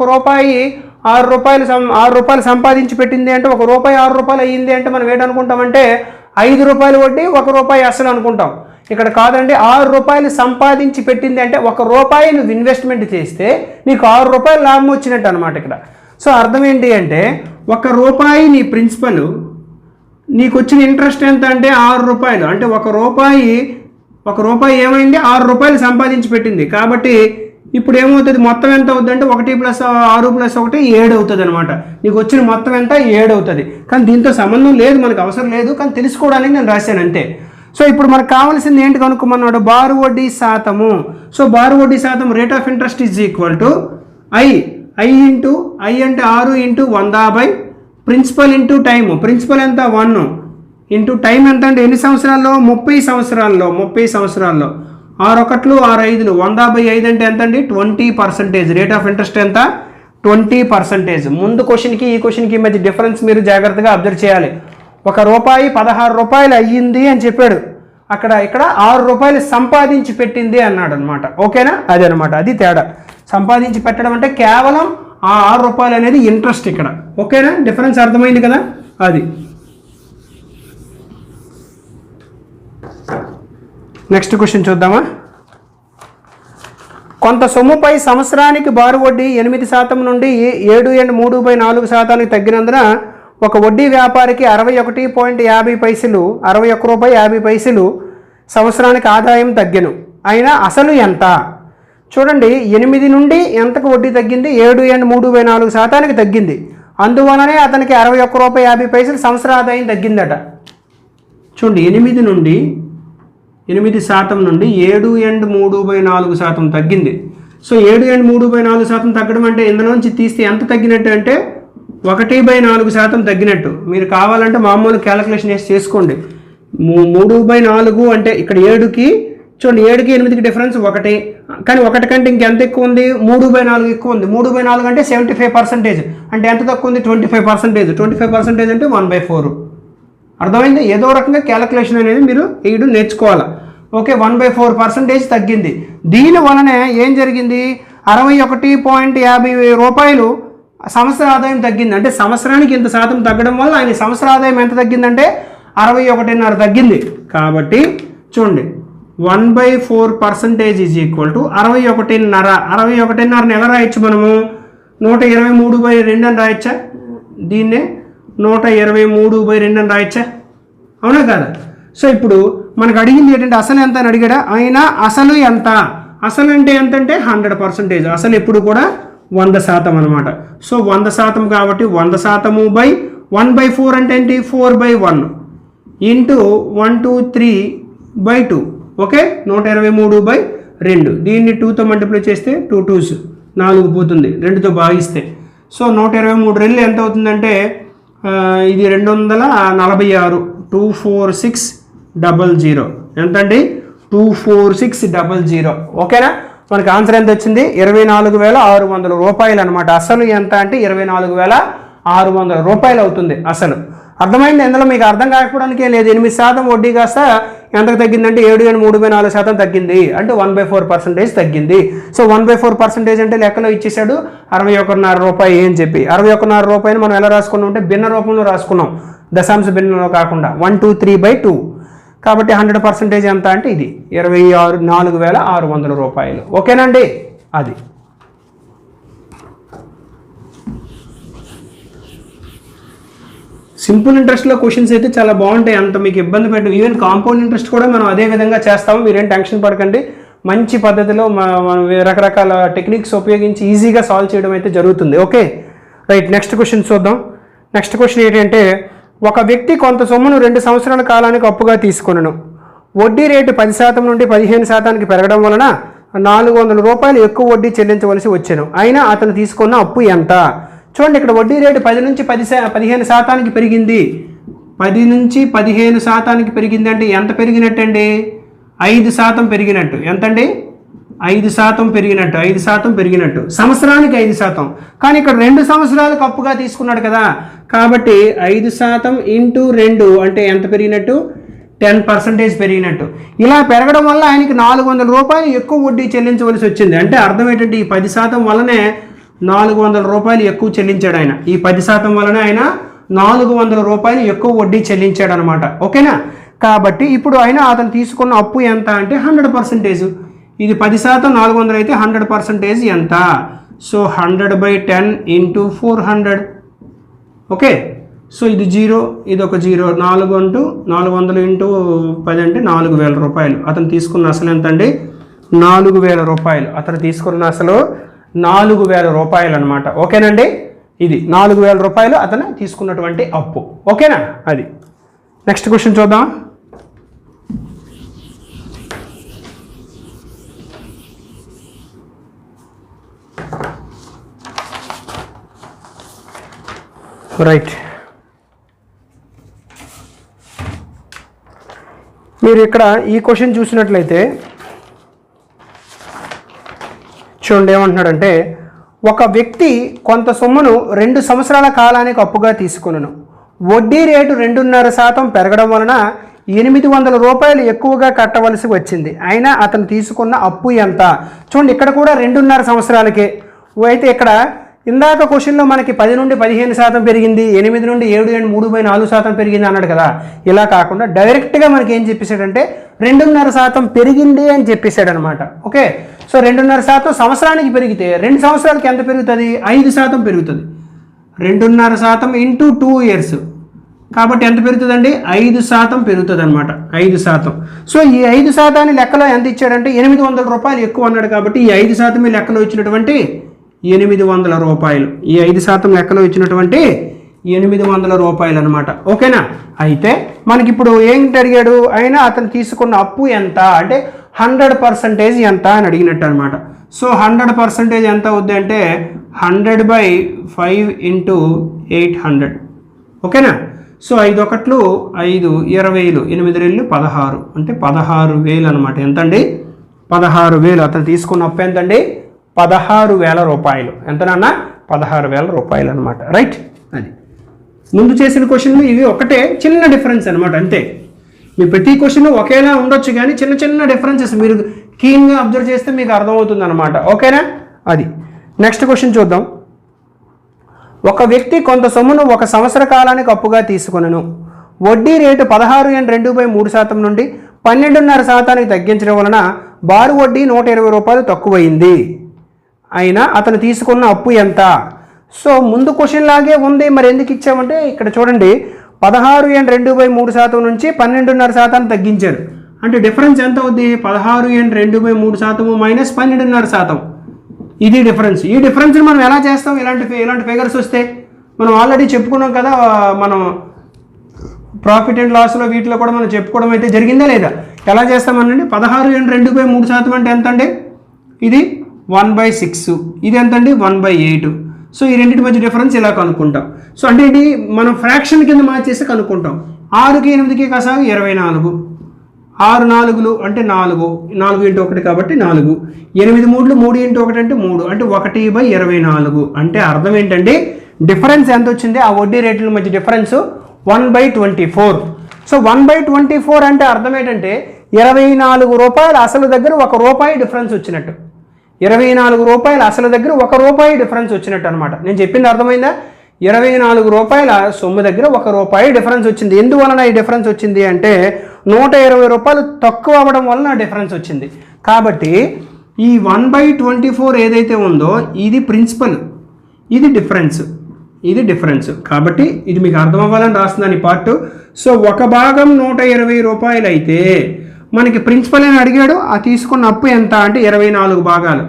Speaker 1: ₹6 సంపాదించి పెట్టింది అంటే ₹6 అయ్యింది అంటే మనం ఏంటనుకుంటామంటే ₹5 వడ్డీ ₹1 అసలు అనుకుంటాం. ఇక్కడ కాదండి, ₹6 సంపాదించి పెట్టింది అంటే ₹1 నువ్వు ఇన్వెస్ట్మెంట్ చేస్తే నీకు ₹6 లాభం వచ్చినట్టు అనమాట ఇక్కడ. సో అర్థం ఏంటి అంటే ₹1 నీ ప్రిన్సిపల్, నీకు వచ్చిన ఇంట్రెస్ట్ ఎంత అంటే ₹6. అంటే ₹1 ఏమైంది, ₹6 సంపాదించి పెట్టింది. కాబట్టి ఇప్పుడు ఏమవుతుంది, మొత్తం ఎంత అవుతుంది అంటే 1 + 6 + 1 7 అవుతుంది అనమాట. నీకు వచ్చిన మొత్తం ఎంత 7 అవుతుంది. కానీ దీంతో సంబంధం లేదు, మనకు అవసరం లేదు, కానీ తెలుసుకోవడానికి నేను రాశాను అంతే. సో ఇప్పుడు మనకు కావాల్సింది ఏంటి కనుక్కోమన్నాడు, బారు వడ్డీ శాతము. సో బారు వడ్డీ శాతం rate of interest is equal to I అంటే 6 × 100 ప్రిన్సిపల్ ఇంటూ టైము. ప్రిన్సిపల్ ఎంత 1 ఇంటూ టైం ఎంత అంటే ఎన్ని సంవత్సరాల్లో, 30 సంవత్సరాల్లో. 6 1 6 5 100/5 అంటే ఎంత అండి, 20%. రేట్ ఆఫ్ ఇంట్రెస్ట్ ఎంత, 20%. ముందు క్వశ్చన్కి ఈ క్వశ్చన్కి మధ్య డిఫరెన్స్ మీరు జాగ్రత్తగా అబ్జర్వ్ చేయాలి. ₹1 ₹16 అయ్యింది అని చెప్పాడు, ఇక్కడ ₹6 సంపాదించి పెట్టింది అన్నాడు అనమాట. ఓకేనా, అదే అనమాట, అది తేడా. సంపాదించి పెట్టడం అంటే కేవలం ఆ ₹6 అనేది ఇంట్రెస్ట్ ఇక్కడ. ఓకేనా, డిఫరెన్స్ అర్థమైంది కదా, అది. నెక్స్ట్ క్వశ్చన్ చూద్దామా. కొంత సొమ్ముపై సంవత్సరానికి బారు వడ్డీ 8% నుండి 7.3/4% తగ్గినందున ఒక వడ్డీ వ్యాపారికి 61.50 ₹61.50 సంవత్సరానికి ఆదాయం తగ్గెను, అయినా అసలు ఎంత? చూడండి, 8 నుండి ఎంతకు వడ్డీ తగ్గింది, 7.3/4% తగ్గింది. అందువలనే అతనికి ₹61.50 సంవత్సర ఆదాయం తగ్గిందట. చూడండి, 8% నుండి 7.3/4% తగ్గింది. సో 7.3/4% తగ్గడం అంటే ఇందులోంచి తీస్తే ఎంత తగ్గినట్టు అంటే 1/4% తగ్గినట్టు. మీరు కావాలంటే మామూలు క్యాలిక్యులేషన్ చేసి చేసుకోండి. 3/4 అంటే ఇక్కడ 7కి, చూడండి 7కి 8కి డిఫరెన్స్ 1, కానీ 1 కంటే ఇంకెంత ఎక్కువ ఉంది, 3/4 ఎక్కువ ఉంది. 3/4 అంటే 75%. అంటే ఎంత తక్కువ ఉంది, 25%. 25% అంటే 1/4. అర్థమైంది? ఏదో రకంగా క్యాలిక్యులేషన్ అనేది మీరు వేయడం నేర్చుకోవాలి. ఓకే, 1/4% తగ్గింది. దీని వలనే ఏం జరిగింది, ₹61.50 సంవత్సర ఆదాయం తగ్గింది. అంటే సంవత్సరానికి ఇంత శాతం తగ్గడం వల్ల ఆయన సంవత్సర ఆదాయం ఎంత తగ్గిందంటే 61.5 తగ్గింది. కాబట్టి చూడండి, 1/4% ఈజ్ ఈక్వల్ టు 61.5. 61.5 ఎలా రాయొచ్చు మనము, 123/2 అని రాయొచ్చా? దీన్నే 123/2 అని రాయొచ్చా? అవునా కదా? సో ఇప్పుడు మనకు అడిగింది ఏంటంటే అసలు ఎంత అని అడిగాడా, అయినా అసలు ఎంత? అసలు అంటే ఎంతంటే 100%. అసలు ఎప్పుడు కూడా 100% అనమాట. సో 100% కాబట్టి 100%/1/4 అంటే ఏంటి, 4/1 ఇంటూ 123/2. ఓకే, 123/2. దీన్ని 2తో మల్టిప్లై చేస్తే 2 2s 4 పోతుంది, 2తో భాగిస్తే. సో 123 ఎంత అవుతుందంటే ఇది 246, 24600. ఎంతండి, 24600. ఓకేనా, మనకి ఆన్సర్ ఎంత వచ్చింది, ₹24,600 అనమాట. అసలు ఎంత అంటే ₹24,600 అవుతుంది అసలు. అర్థమైంది? ఇందులో మీకు అర్థం కాకపోవడానికే లేదు. 8% వడ్డీ కాస్త ఎంతకు తగ్గిందంటే 7.3/4% తగ్గింది, అంటే 1/4% తగ్గింది. సో 1/4% అంటే లెక్కలో ఇచ్చేసాడు ₹61.5 అని చెప్పి. ₹61.5 మనం ఎలా రాసుకున్నాం అంటే భిన్న రూపంలో రాసుకున్నాం, దశాంశ భిన్నంలో కాకుండా 123/2. కాబట్టి 100% ఎంత అంటే ఇది ₹24,600. ఓకేనండి, అది. సింపుల్ ఇంట్రెస్ట్లో క్వశ్చన్స్ అయితే చాలా బాగుంటాయి, అంత మీకు ఇబ్బంది పెట్టు. ఈవెన్ కాంపౌండ్ ఇంట్రెస్ట్ కూడా మనం అదే విధంగా చేస్తాము, మీరేం టెన్షన్ పడకండి. మంచి పద్ధతిలో మనం రకరకాల టెక్నిక్స్ ఉపయోగించి ఈజీగా సాల్వ్ చేయడం అయితే జరుగుతుంది. Okay, right. నెక్స్ట్ క్వశ్చన్ చూద్దాం. నెక్స్ట్ క్వశ్చన్ ఏంటంటే, ఒక వ్యక్తి కొంత సొమ్మును 2 సంవత్సరాల కాలానికి అప్పుగా తీసుకొనెను. వడ్డీ రేటు 10% నుండి 15% పెరగడం వలన ₹400 ఎక్కువ వడ్డీ చెల్లించవలసి వచ్చెను, అయినా అతను తీసుకున్న అప్పు ఎంత? చూడండి, ఇక్కడ వడ్డీ రేటు 10 నుంచి 15% పెరిగింది. 10 నుంచి 15% పెరిగింది అంటే ఎంత పెరిగినట్టండి? 5% పెరిగినట్టు. ఎంతండి? 5% పెరిగినట్టు. 5% పెరిగినట్టు. సంవత్సరానికి 5%. కానీ ఇక్కడ 2 సంవత్సరాలకు అప్పుగా తీసుకున్నాడు కదా, కాబట్టి 5% ఇంటూ 2 అంటే ఎంత పెరిగినట్టు? 10% పెరిగినట్టు. ఇలా పెరగడం వల్ల ఆయనకి 400 రూపాయలు ఎక్కువ వడ్డీ చెల్లించవలసి వచ్చింది. అంటే అర్థం ఏంటంటే ఈ 10% వల్లనే 400 రూపాయలు ఎక్కువ చెల్లించాడు ఆయన. ఈ 10% వలన ఆయన 400 రూపాయలు ఎక్కువ వడ్డీ చెల్లించాడు అనమాట. ఓకేనా? కాబట్టి ఇప్పుడు అతను తీసుకున్న అప్పు ఎంత అంటే 100%. ఇది 10% 400 అయితే 100% ఎంత? So 100/10 into 400. ఓకే, సో ఇది 0, ఇది ఒక 0. 400 ఇంటూ 10 అంటే 4000 రూపాయలు. అతను తీసుకున్న అసలు ఎంత అండి? 4000 రూపాయలు. అతను తీసుకున్న అసలు 4000 రూపాయలు అనమాట. ఓకేనండి? ఇది 4000 రూపాయలు అతను తీసుకున్నటువంటి అప్పు. ఓకేనా? అది నెక్స్ట్ క్వశ్చన్ చూద్దాం. రైట్, మీరు ఇక్కడ ఈ క్వశ్చన్ చూసినట్లయితే చూడండి ఏమంటున్నాడంటే, ఒక వ్యక్తి కొంత సొమ్మును 2 సంవత్సరాల కాలానికి అప్పుగా తీసుకున్నాను. వడ్డీ రేటు 2.5% పెరగడం వలన 800 రూపాయలు ఎక్కువగా కట్టవలసి వచ్చింది. అయినా అతను తీసుకున్న అప్పు ఎంత? చూడండి ఇక్కడ కూడా 2.5 సంవత్సరాలకే. అయితే ఇక్కడ ఇందాక క్వశ్చన్లో మనకి 10 నుండి 15% పెరిగింది, 8 నుండి 7 అండ్ 3/4% పెరిగింది అన్నాడు కదా. ఇలా కాకుండా డైరెక్ట్గా మనకి ఏం చెప్పేశాడంటే 2.5% పెరిగింది అని చెప్పేశాడు అనమాట. ఓకే, సో 2.5% సంవత్సరానికి పెరిగితే 2 సంవత్సరాలకి ఎంత పెరుగుతుంది? 5% పెరుగుతుంది. 2.5% ఇంటూ 2 years కాబట్టి ఎంత పెరుగుతుందండి? 5% పెరుగుతుంది అనమాట. 5%. సో ఈ 5% లెక్కలో ఎంత ఇచ్చాడంటే 800 రూపాయలు ఎక్కువ అన్నాడు కాబట్టి ఈ 5% లెక్కలో ఇచ్చినటువంటి 800 రూపాయలు. ఈ 5% లెక్కలో ఇచ్చినటువంటి 800 రూపాయలు అనమాట. ఓకేనా? అయితే మనకి ఇప్పుడు ఏంటి అడిగాడు? అయినా అతను తీసుకున్న అప్పు ఎంత అంటే 100% ఎంత అని అడిగినట్టు అనమాట. సో 100% ఎంత అవుద్ది అంటే 100/5 ఇంటూ 800. ఓకేనా? సో 5 1 5, 20,000, 8 2 16 అంటే 16,000 అనమాట. ఎంతండి? 16,000. అతను తీసుకున్న అప్పు ఎంతండి? 16,000 రూపాయలు. ఎంతనన్నా? 16,000 రూపాయలు అనమాట. రైట్, అది ముందు చేసిన క్వశ్చన్లు ఇవి ఒకటే, చిన్న డిఫరెన్స్ అనమాట, అంతే. మీ ప్రతి క్వశ్చన్ ఒకేలా ఉండొచ్చు కానీ చిన్న చిన్న డిఫరెన్సెస్ మీరు కీన్గా అబ్జర్వ్ చేస్తే మీకు అర్థమవుతుంది అనమాట. ఓకేనా? అది నెక్స్ట్ క్వశ్చన్ చూద్దాం. ఒక వ్యక్తి కొంత సొమ్మును 1 సంవత్సర కాలానికి అప్పుగా తీసుకునను. వడ్డీ రేటు 16.2/3% నుండి 12.5% తగ్గించడం వలన బారు వడ్డీ 120 రూపాయలు తక్కువైంది. అయినా అతను తీసుకున్న అప్పు ఎంత? సో ముందు క్వశ్చన్ లాగే ఉంది, మరి ఎందుకు ఇచ్చామంటే ఇక్కడ చూడండి 16.2/3% నుంచి 12.5% తగ్గించారు. అంటే డిఫరెన్స్ ఎంత అవుద్ది? 16.2/3% మైనస్ 12.5%. ఇది డిఫరెన్స్. ఈ డిఫరెన్స్ని మనం ఎలా చేస్తాం? ఇలాంటి ఫిగర్స్ వస్తే మనం ఆల్రెడీ చెప్పుకున్నాం కదా, మనం ప్రాఫిట్ అండ్ లాస్లో వీటిలో కూడా మనం చెప్పుకోవడం అయితే జరిగిందా లేదా? ఎలా చేస్తామనండి? 16.2/3% అంటే ఎంత అండి? ఇది 1/6. ఇది ఎంత అండి? 1/8. సో ఈ రెండింటి మధ్య డిఫరెన్స్ ఇలా కనుక్కుంటాం. సో అంటే ఇది మనం ఫ్రాక్షన్ కింద మార్చేసి కనుక్కుంటాం. 6కి 8కి కసాగు 24. 6 4లు అంటే 4, 4 ఇంటూ 1 కాబట్టి 4. 8 3లు 3 ఇంటూ 1 అంటే 3 అంటే 1/24. అంటే అర్థం ఏంటంటే డిఫరెన్స్ ఎంత వచ్చింది? ఆ వడ్డీ రేట్ల మధ్య డిఫరెన్స్ 1/24. సో 1/24 అంటే అర్థం ఏంటంటే 24 రూపాయల అసలు దగ్గర 1 రూపాయి డిఫరెన్స్ వచ్చినట్టు. 24 రూపాయల అసలు దగ్గర 1 రూపాయి డిఫరెన్స్ వచ్చినట్టు అనమాట. నేను చెప్పింది అర్థమైందా? 24 రూపాయల సొమ్ము దగ్గర 1 రూపాయి డిఫరెన్స్ వచ్చింది. ఎందువలన ఈ డిఫరెన్స్ వచ్చింది అంటే 120 రూపాయలు తక్కువ అవ్వడం వలన డిఫరెన్స్ వచ్చింది. కాబట్టి ఈ 1/24 ఏదైతే ఉందో ఇది ప్రిన్సిపల్, ఇది డిఫరెన్స్. కాబట్టి ఇది మీకు అర్థం అవ్వాలని రాస్తుందని పార్ట్. సో 1 భాగం 120 రూపాయలు అయితే మనకి ప్రిన్సిపల్ అని అడిగాడు. ఆ తీసుకున్న అప్పు ఎంత అంటే 24 భాగాలు.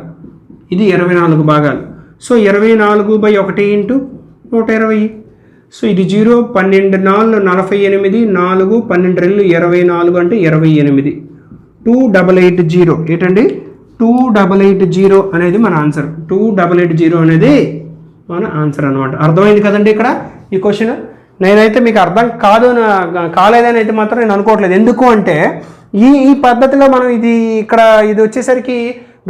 Speaker 1: ఇది 24 భాగాలు. So 24/1 into 120. సో ఇది 0, 12 4 48, 4 12 24 అంటే 28. 2880 ఏంటండి? 2880 అనేది మన ఆన్సర్. 2880 అనేది మన ఆన్సర్ అనమాట. అర్థమైంది కదండి ఇక్కడ ఈ క్వశ్చన్. నేనైతే మీకు అర్థం కాలేదని అయితే మాత్రం నేను అనుకోవట్లేదు. ఎందుకు అంటే ఈ పద్ధతిలో మనం ఇది వచ్చేసరికి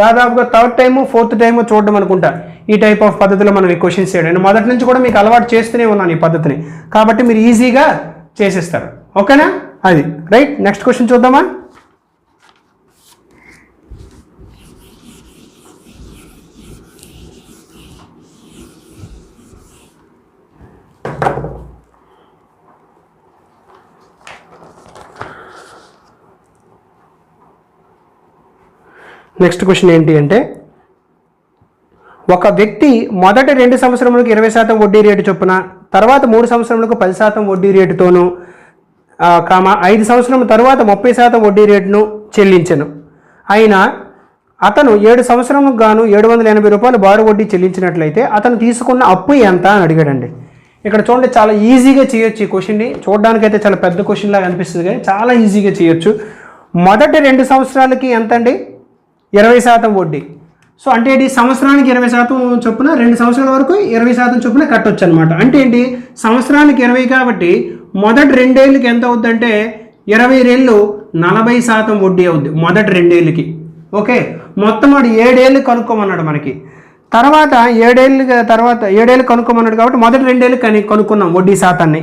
Speaker 1: దాదాపుగా థర్డ్ టైము ఫోర్త్ టైము చూడడం అనుకుంటా ఈ టైప్ ఆఫ్ పద్ధతిలో మనం ఈ క్వశ్చన్స్ చేయడం. నేను మొదటి నుంచి కూడా మీకు అలవాటు చేస్తూనే ఉన్నాను ఈ పద్ధతిని, కాబట్టి మీరు ఈజీగా చేసేస్తారు. ఓకేనా? అది రైట్. నెక్స్ట్ క్వశ్చన్ చూద్దామా. నెక్స్ట్ క్వశ్చన్ ఏంటి అంటే, ఒక వ్యక్తి మొదటి 2 సంవత్సరములకు 20% వడ్డీ రేటు చొప్పున, తర్వాత 3 సంవత్సరములకు 10% వడ్డీ రేటుతోనూ 5 సంవత్సరం తర్వాత 30% వడ్డీ రేటును చెల్లించెను. అయినా అతను 7 సంవత్సరములకు గాను 780 రూపాయలు బారు వడ్డీ చెల్లించినట్లయితే అతను తీసుకున్న అప్పు ఎంత అని అడిగాడండి. ఇక్కడ చూడండి, చాలా ఈజీగా చేయొచ్చు ఈ క్వశ్చన్ని. చూడడానికైతే చాలా పెద్ద క్వశ్చన్ లాగా అనిపిస్తుంది కానీ చాలా ఈజీగా చేయొచ్చు. మొదటి 2 సంవత్సరాలకి ఎంత అండి? 20% వడ్డీ. సో అంటే ఏంటి? సంవత్సరానికి 20% చొప్పున 2 సంవత్సరాల వరకు 20% చొప్పున కట్టొచ్చు అనమాట. అంటే ఏంటి? సంవత్సరానికి 20 కాబట్టి మొదటి 2 ఏళ్ళకి ఎంత అవుద్దంటే 20 ఏళ్ళు 40% వడ్డీ అవుద్ది మొదటి 2 ఏళ్ళకి. ఓకే, మొత్తం వాడు 7 ఏళ్ళు కనుక్కోమన్నాడు మనకి. తర్వాత 7 ఏళ్ళు కనుక్కోమన్నాడు కాబట్టి మొదటి 2 ఏళ్ళు కనుక్కున్నాం వడ్డీ శాతాన్ని.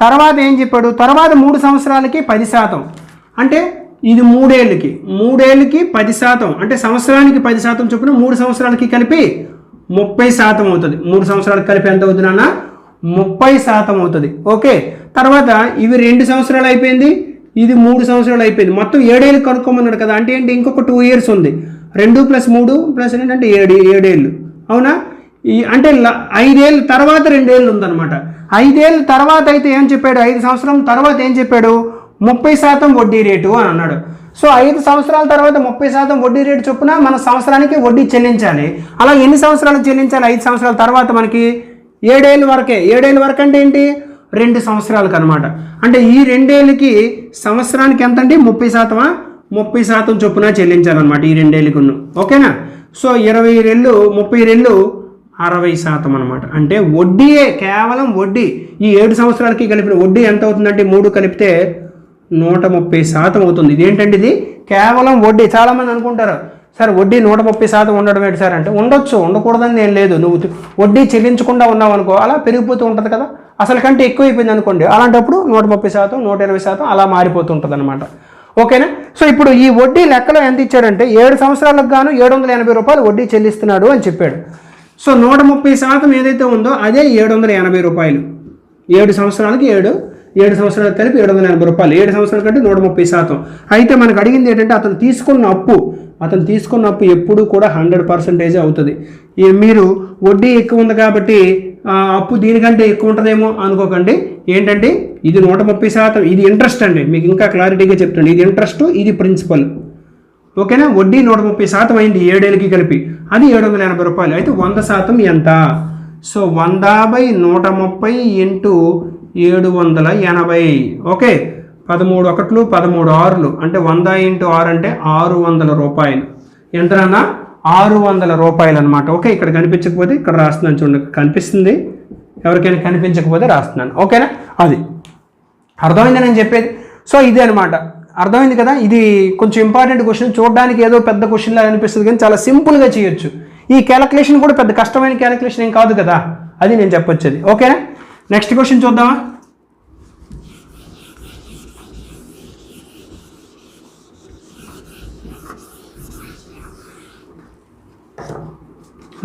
Speaker 1: తర్వాత ఏం చెప్పాడు? తర్వాత 3 సంవత్సరాలకి 10%. అంటే ఇది 3 ఏళ్ళకి 10%, అంటే సంవత్సరానికి 10% చొప్పున 3 సంవత్సరాలకి కలిపి 30% అవుతుంది. 3 సంవత్సరాలకి కలిపి ఎంత అవుతుంది నాన్న? 30% అవుతుంది. ఓకే, తర్వాత ఇవి 2 సంవత్సరాలు అయిపోయింది, ఇది 3 సంవత్సరాలు అయిపోయింది. మొత్తం 7 ఏళ్ళు కనుక్కోమన్నాడు కదా. అంటే ఏంటి? ఇంకొక 2 ఇయర్స్ ఉంది. 2 + 3 + 2 అంటే 7 ఏళ్ళు. అవునా? అంటే 5 ఏళ్ళు తర్వాత 2 ఏళ్ళు ఉందన్నమాట. 5 ఏళ్ళ తర్వాత అయితే ఏం చెప్పాడు? 5 సంవత్సరం తర్వాత ఏం చెప్పాడు? 30% వడ్డీ రేటు అని అన్నాడు. సో 5 సంవత్సరాల తర్వాత 30% వడ్డీ రేటు చొప్పున మన సంవత్సరానికి వడ్డీ చెల్లించాలి. అలా ఎన్ని సంవత్సరాలు చెల్లించాలి? 5 సంవత్సరాల తర్వాత మనకి 7 ఏళ్ళ వరకే. 7 ఏళ్ళ వరకు అంటే ఏంటి? 2 సంవత్సరాలకు అనమాట. అంటే ఈ 2 ఏళ్ళకి సంవత్సరానికి ఎంత అంటే 30% చొప్పున చెల్లించాలన్నమాట ఈ 2 ఏళ్ళకి. ఓకేనా? సో 20 ఏళ్ళు 30 ఏళ్ళు 60% అనమాట. అంటే వడ్డీయే, కేవలం వడ్డీ. ఈ 7 సంవత్సరాలకి కలిపిన వడ్డీ ఎంత అవుతుందంటే 3 కలిపితే 130% అవుతుంది. ఇదేంటంటే ఇది కేవలం వడ్డీ. చాలామంది అనుకుంటారు, సార్ వడ్డీ 130% ఉండడం ఏంటి సార్ అంటే, ఉండొచ్చు, ఉండకూడదని ఏం లేదు. నువ్వు వడ్డీ చెల్లించకుండా ఉన్నావు అనుకో, అలా పెరిగిపోతూ ఉంటుంది కదా. అసలు కంటే ఎక్కువ అయిపోయింది అనుకోండి, అలాంటప్పుడు 130%, 120% అలా మారిపోతుంటుంది అనమాట. ఓకేనా? సో ఇప్పుడు ఈ వడ్డీ లెక్కలో ఎంత ఇచ్చాడంటే 7 సంవత్సరాలకు గాను 780 రూపాయలు వడ్డీ చెల్లిస్తున్నాడు అని చెప్పాడు. సో 130% ఏదైతే ఉందో అదే 780 రూపాయలు. 7 సంవత్సరాలకి 7 సంవత్సరాలు కలిపి 780 రూపాయలు. 7 సంవత్సరాల కంటే 130%. అయితే మనకు అడిగింది ఏంటంటే అతను తీసుకున్న అప్పు ఎప్పుడు కూడా 100% అవుతుంది. మీరు వడ్డీ ఎక్కువ ఉంది కాబట్టి అప్పు దీనికంటే ఎక్కువ ఉంటుందేమో అనుకోకండి. ఏంటంటే ఇది 130%, ఇది ఇంట్రెస్ట్ అండి. మీకు ఇంకా క్లారిటీగా చెప్తాను, ఇది ఇంట్రెస్ట్, ఇది ప్రిన్సిపల్. ఓకేనా? వడ్డీ 130% అయింది 7 ఏళ్ళకి కలిపి, అది 780 రూపాయలు. అయితే 100% ఎంత? సో 100/130 × 780. ఓకే, 13 1 13 6 అంటే 100 × 6 అంటే 600 రూపాయలు. ఎంతనన్నా? 600 రూపాయలు అనమాట. ఓకే, ఇక్కడ కనిపించకపోతే ఇక్కడ రాస్తున్నాను చూడండి, కనిపిస్తుంది. ఎవరికైనా కనిపించకపోతే రాస్తున్నాను. ఓకేనా? అది అర్థమైంది నేను చెప్పేది. సో ఇదే అనమాట. అర్థమైంది కదా? ఇది కొంచెం ఇంపార్టెంట్ క్వశ్చన్. చూడడానికి ఏదో పెద్ద క్వశ్చన్ లాగా అనిపిస్తుంది కానీ చాలా సింపుల్గా చేయొచ్చు. ఈ క్యాలిక్యులేషన్ కూడా పెద్ద కష్టమైన క్యాలిక్యులేషన్ ఏం కాదు కదా, అది నేను చెప్పొచ్చేది. ఓకేనా? నెక్స్ట్ క్వశ్చన్ చూద్దామా.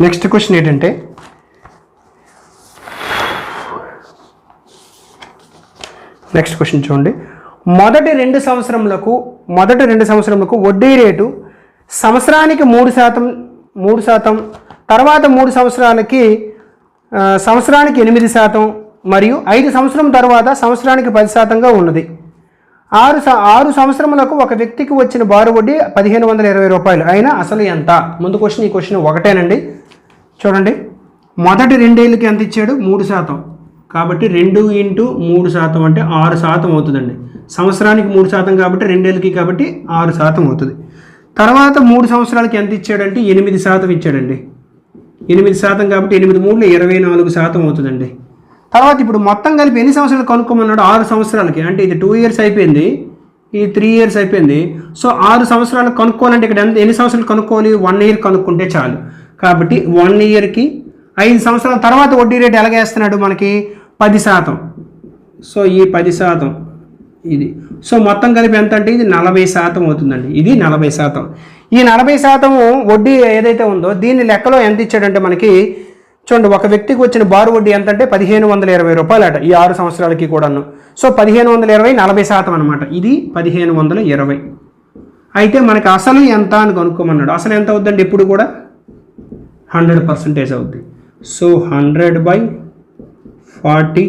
Speaker 1: నెక్స్ట్ క్వశ్చన్ ఏంటంటే, నెక్స్ట్ క్వశ్చన్ చూడండి. మొదటి 2 సంవత్సరములకు వడ్డీ రేటు సంవత్సరానికి 3%, తర్వాత 3 సంవత్సరాలకి సంవత్సరానికి 8%, మరియు 5 సంవత్సరం తర్వాత సంవత్సరానికి 10%గా ఉన్నది. 6 సంవత్సరములకు ఒక వ్యక్తికి వచ్చిన బారు వడ్డీ 1520 రూపాయలు. అయినా అసలు ఎంత? ముందు క్వశ్చన్, ఈ క్వశ్చన్ ఒకటేనండి. చూడండి, మొదటి 2 ఏళ్ళకి ఎంత ఇచ్చాడు? 3%. కాబట్టి 2 × 3% అంటే 6% అవుతుందండి. సంవత్సరానికి 3% కాబట్టి 2 ఏళ్ళకి కాబట్టి 6% అవుతుంది. తర్వాత 3 సంవత్సరాలకి ఎంత ఇచ్చాడంటే 8% ఇచ్చాడండి. 8% కాబట్టి 8 × 3 = 24% అవుతుందండి. తర్వాత ఇప్పుడు మొత్తం కలిపి ఎన్ని సంవత్సరాలు కనుక్కోమన్నాడు? 6 సంవత్సరాలకి. అంటే ఇది 2 ఇయర్స్ అయిపోయింది, ఇది 3 ఇయర్స్ అయిపోయింది. సో 6 సంవత్సరాలు కనుక్కోవాలంటే ఇక్కడ ఎన్ని సంవత్సరాలు కనుక్కోవాలి? 1 ఇయర్ కనుక్కుంటే చాలు. కాబట్టి 1 ఇయర్కి 5 సంవత్సరాల తర్వాత వడ్డీ రేటు ఎలాగేస్తున్నాడు మనకి? 10%. సో ఈ 10% ఇది. సో మొత్తం కలిపి ఎంత అంటే ఇది 40% అవుతుందండి. ఇది 40%. ఈ 40% వడ్డీ ఏదైతే ఉందో దీన్ని లెక్కలో ఎంత ఇచ్చాడంటే మనకి చూడండి, ఒక వ్యక్తికి వచ్చిన బారు వడ్డీ ఎంత అంటే 1520 రూపాయలు అట ఈ 6 సంవత్సరాలకి కూడాను. సో 1520 40% అనమాట. ఇది 1520. అయితే మనకి అసలు ఎంత అని కనుక్కోమన్నాడు. అసలు ఎంత అవుద్దండి? ఎప్పుడు కూడా 100% అవుద్ది. So 100/40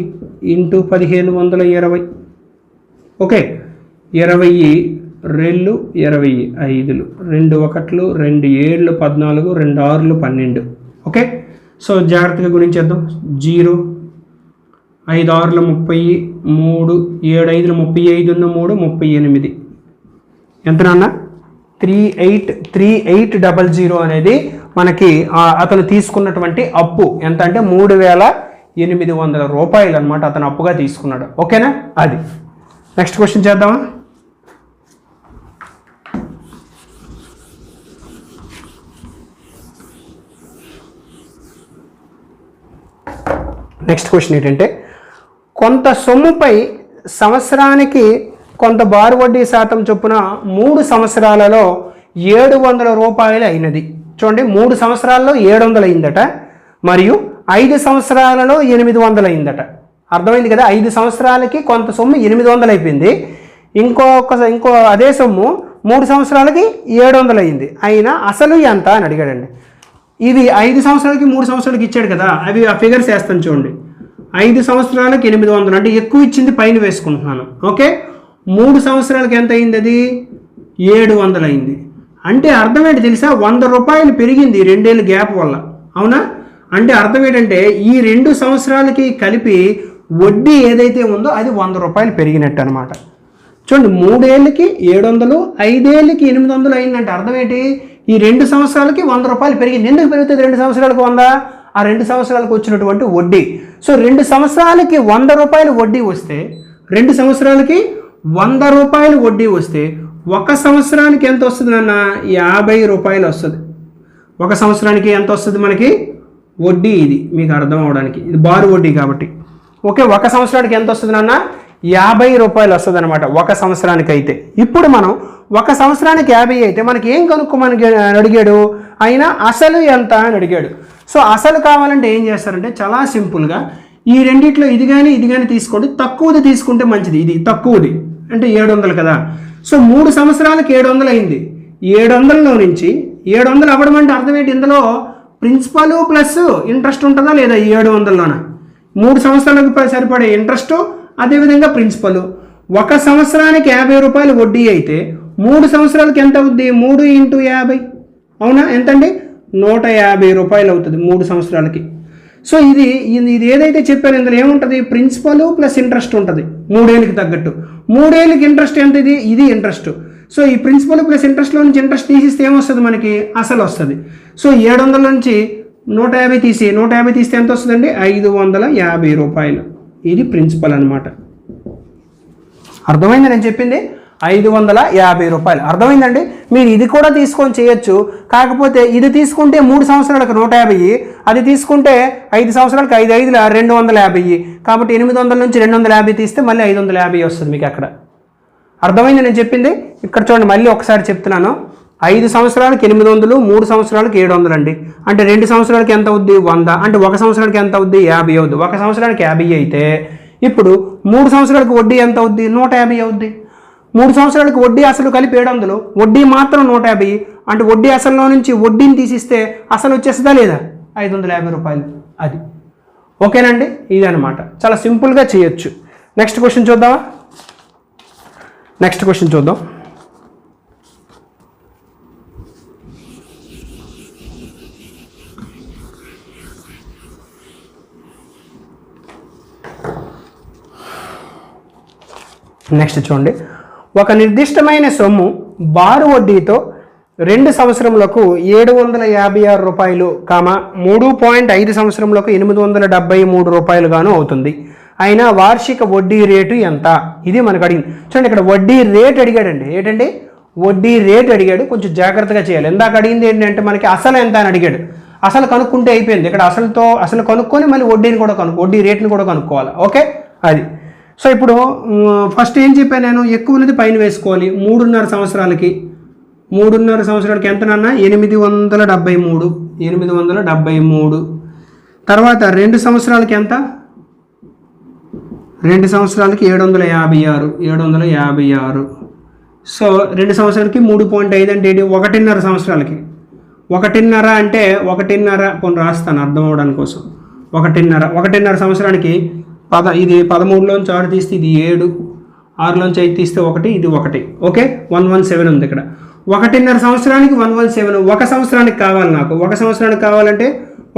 Speaker 1: into 1520. Okay, 20 2 20 5 2 1 2 7 14 2 6 12. Okay, so జాగ్రత్తగా గుణించేద్దాం. 0 5 6 30 3 7 5 35 3 38. ఎంత నాన్న? 3800 అనేది మనకి అతను తీసుకున్నటువంటి అప్పు ఎంత అంటే 3800 రూపాయలు అనమాట అతను అప్పుగా తీసుకున్నాడు. ఓకేనా? అది నెక్స్ట్ క్వశ్చన్ చేద్దామా? నెక్స్ట్ క్వశ్చన్ ఏంటంటే, కొంత సొమ్ముపై సంవత్సరానికి కొంత బారు వడ్డీ శాతం చొప్పున 3 సంవత్సరాలలో 700 రూపాయలు అయినది. చూడండి, 3 సంవత్సరాల్లో 700 అయిందట, మరియు 5 సంవత్సరాలలో 800 అయిందట. అర్థమైంది కదా? 5 సంవత్సరాలకి కొంత సొమ్ము 800 అయిపోయింది, ఇంకో అదే సొమ్ము 3 సంవత్సరాలకి 700 అయింది. అయినా అసలు ఎంత అని అడిగాడండి. ఇది 5 సంవత్సరాలకి 3 సంవత్సరాలకి ఇచ్చాడు కదా, అవి ఆ ఫిగర్స్ వేస్తాను చూడండి. 5 సంవత్సరాలకి 800 అంటే ఎక్కువ ఇచ్చింది పైన వేసుకుంటున్నాను. ఓకే, 3 సంవత్సరాలకి ఎంత అయింది? అది 700 అయింది. అంటే అర్థం ఏంటి తెలుసా? 100 రూపాయలు పెరిగింది 2 ఏళ్ళ గ్యాప్ వల్ల. అవునా? అంటే అర్థం ఏంటంటే ఈ 2 సంవత్సరాలకి కలిపి వడ్డీ ఏదైతే ఉందో అది 100 రూపాయలు పెరిగినట్టు అనమాట. చూడండి, 3 ఏళ్ళకి 700, 5 ఏళ్ళకి 800 అయిందంటే అర్థం ఏంటి? ఈ 2 సంవత్సరాలకి 100 రూపాయలు పెరిగింది. ఎందుకు పెరుగుతుంది 2 సంవత్సరాలకు 100? ఆ 2 సంవత్సరాలకు వచ్చినటువంటి వడ్డీ. సో 2 సంవత్సరాలకి 100 రూపాయలు వడ్డీ వస్తే, 2 సంవత్సరాలకి 100 రూపాయలు వడ్డీ వస్తే 1 సంవత్సరానికి ఎంత వస్తుంది నాన్న? 50 రూపాయలు వస్తుంది. 1 సంవత్సరానికి ఎంత వస్తుంది మనకి వడ్డీ? ఇది మీకు అర్థం అవడానికి, ఇది బారు వడ్డీ కాబట్టి. ఓకే, 1 సంవత్సరానికి ఎంత వస్తుంది నాన్న? 50 రూపాయలు వస్తుంది అనమాట 1 సంవత్సరానికి అయితే. ఇప్పుడు మనం 1 సంవత్సరానికి 50 అయితే మనకి ఏం కనుక్కోమని అడిగాడు? అయినా అసలు ఎంత అని అడిగాడు. సో అసలు కావాలంటే ఏం చేస్తారంటే చాలా సింపుల్గా ఈ రెండిట్లో ఇది కానీ తీసుకోండి. తక్కువది తీసుకుంటే మంచిది. ఇది తక్కువది అంటే 700 కదా. సో 3 సంవత్సరాలకు 700 అయింది. 700లో నుంచి 700 అవ్వడం అంటే అర్థం ఏంటి? ఇందులో ప్రిన్సిపల్ ప్లస్ ఇంట్రెస్ట్ ఉంటుందా లేదా? 700లోన 3 సంవత్సరాలకు సరిపడే ఇంట్రెస్ట్, అదేవిధంగా ప్రిన్సిపల్. 1 సంవత్సరానికి 50 రూపాయలు వడ్డీ అయితే 3 సంవత్సరాలకి ఎంత అవుద్ది? 3 × 50. అవునా? ఎంతండి? 150 రూపాయలు అవుతుంది 3 సంవత్సరాలకి. సో ఇది ఏదైతే చెప్పారో ఇందులో ఏముంటుంది? ప్రిన్సిపల్ ప్లస్ ఇంట్రెస్ట్ ఉంటుంది 3 ఏళ్ళకి తగ్గట్టు. 3 ఏళ్ళకి ఇంట్రెస్ట్ ఎంత? ఇది ఇంట్రెస్ట్. సో ఈ ప్రిన్సిపల్ ప్లస్ ఇంట్రెస్ట్లో నుంచి ఇంట్రెస్ట్ తీసిస్తే ఏమొస్తుంది మనకి? అసలు వస్తుంది. సో 700 నుంచి 150 తీస్తే ఎంత వస్తుందండి? 550 రూపాయలు. ఇది ప్రిన్సిపల్ అనమాట. అర్థమైంది నేను చెప్పింది? 550 రూపాయలు. అర్థమైందండి? మీరు ఇది కూడా తీసుకొని చేయొచ్చు. కాకపోతే ఇది తీసుకుంటే 3 సంవత్సరాలకు 150, అది తీసుకుంటే 5 సంవత్సరాలకు 5 × 5 = 250. కాబట్టి 800 నుంచి 250 తీస్తే మళ్ళీ 550 వస్తుంది మీకు అక్కడ. అర్థమైంది నేను చెప్పింది? ఇక్కడ చూడండి, మళ్ళీ ఒకసారి చెప్తున్నాను. 5 సంవత్సరాలకు 800, 3 సంవత్సరాలకు 700 అండి. అంటే 2 సంవత్సరాలకి ఎంత అవుద్ది? 100. అంటే 1 సంవత్సరానికి ఎంత అవుద్ది? 50 అవుద్ది. 1 సంవత్సరానికి 50 అయితే ఇప్పుడు 3 సంవత్సరాలకు వడ్డీ ఎంత అవుద్ది? 150 అవుద్ది. 3 సంవత్సరాలకు వడ్డీ అసలు కలిపి 700, వడ్డీ మాత్రం 150. అంటే వడ్డీ అసలులో నుంచి వడ్డీని తీసిస్తే అసలు వచ్చేస్తుందా లేదా? 550 రూపాయలు. అది ఓకేనండి? ఇది అనమాట. చాలా సింపుల్గా చేయొచ్చు. నెక్స్ట్ క్వశ్చన్ చూద్దామా? నెక్స్ట్ క్వశ్చన్ చూద్దాం. నెక్స్ట్ చూడండి, ఒక నిర్దిష్టమైన సొమ్ము బారు వడ్డీతో 2 సంవత్సరములకు 756 రూపాయలు కామ 3.5 సంవత్సరములకు 873 రూపాయలు గాను అవుతుంది. అయినా వార్షిక వడ్డీ రేటు ఎంత? ఇది మనకు అడిగింది. చూడండి ఇక్కడ వడ్డీ రేట్ అడిగాడండి. ఏంటండి వడ్డీ రేట్ అడిగాడు. కొంచెం జాగ్రత్తగా చేయాలి. ఇందాక అడిగింది ఏంటంటే మనకి అసలు ఎంత అని అడిగాడు. అసలు కనుక్కుంటే అయిపోయింది. ఇక్కడ అసలు కనుక్కొని మళ్ళీ వడ్డీని కూడా వడ్డీ రేట్ని కూడా కనుక్కోవాలి. ఓకే అది. సో ఇప్పుడు ఫస్ట్ ఏం చెప్పాను నేను, ఎక్కువ ఉన్నది పైన వేసుకోవాలి. 3.5 సంవత్సరాలకి ఎంత నాన్న? 873. తర్వాత 2 సంవత్సరాలకి ఎంత? 2 సంవత్సరాలకి 756. సో 2 సంవత్సరాలకి 3.5 అంటే 1.5 సంవత్సరాలకి 1.5 అంటే 1.5 కొన్ని రాస్తాను అర్థం అవడానికి కోసం. 1.5 సంవత్సరానికి ఇది 13లోంచి 6 తీస్తే ఇది 7, 6లోంచి 5 తీస్తే 1, ఇది 1. ఓకే 117 ఉంది ఇక్కడ. 1.5 సంవత్సరానికి 117. 1 సంవత్సరానికి కావాలి నాకు. 1 సంవత్సరానికి కావాలంటే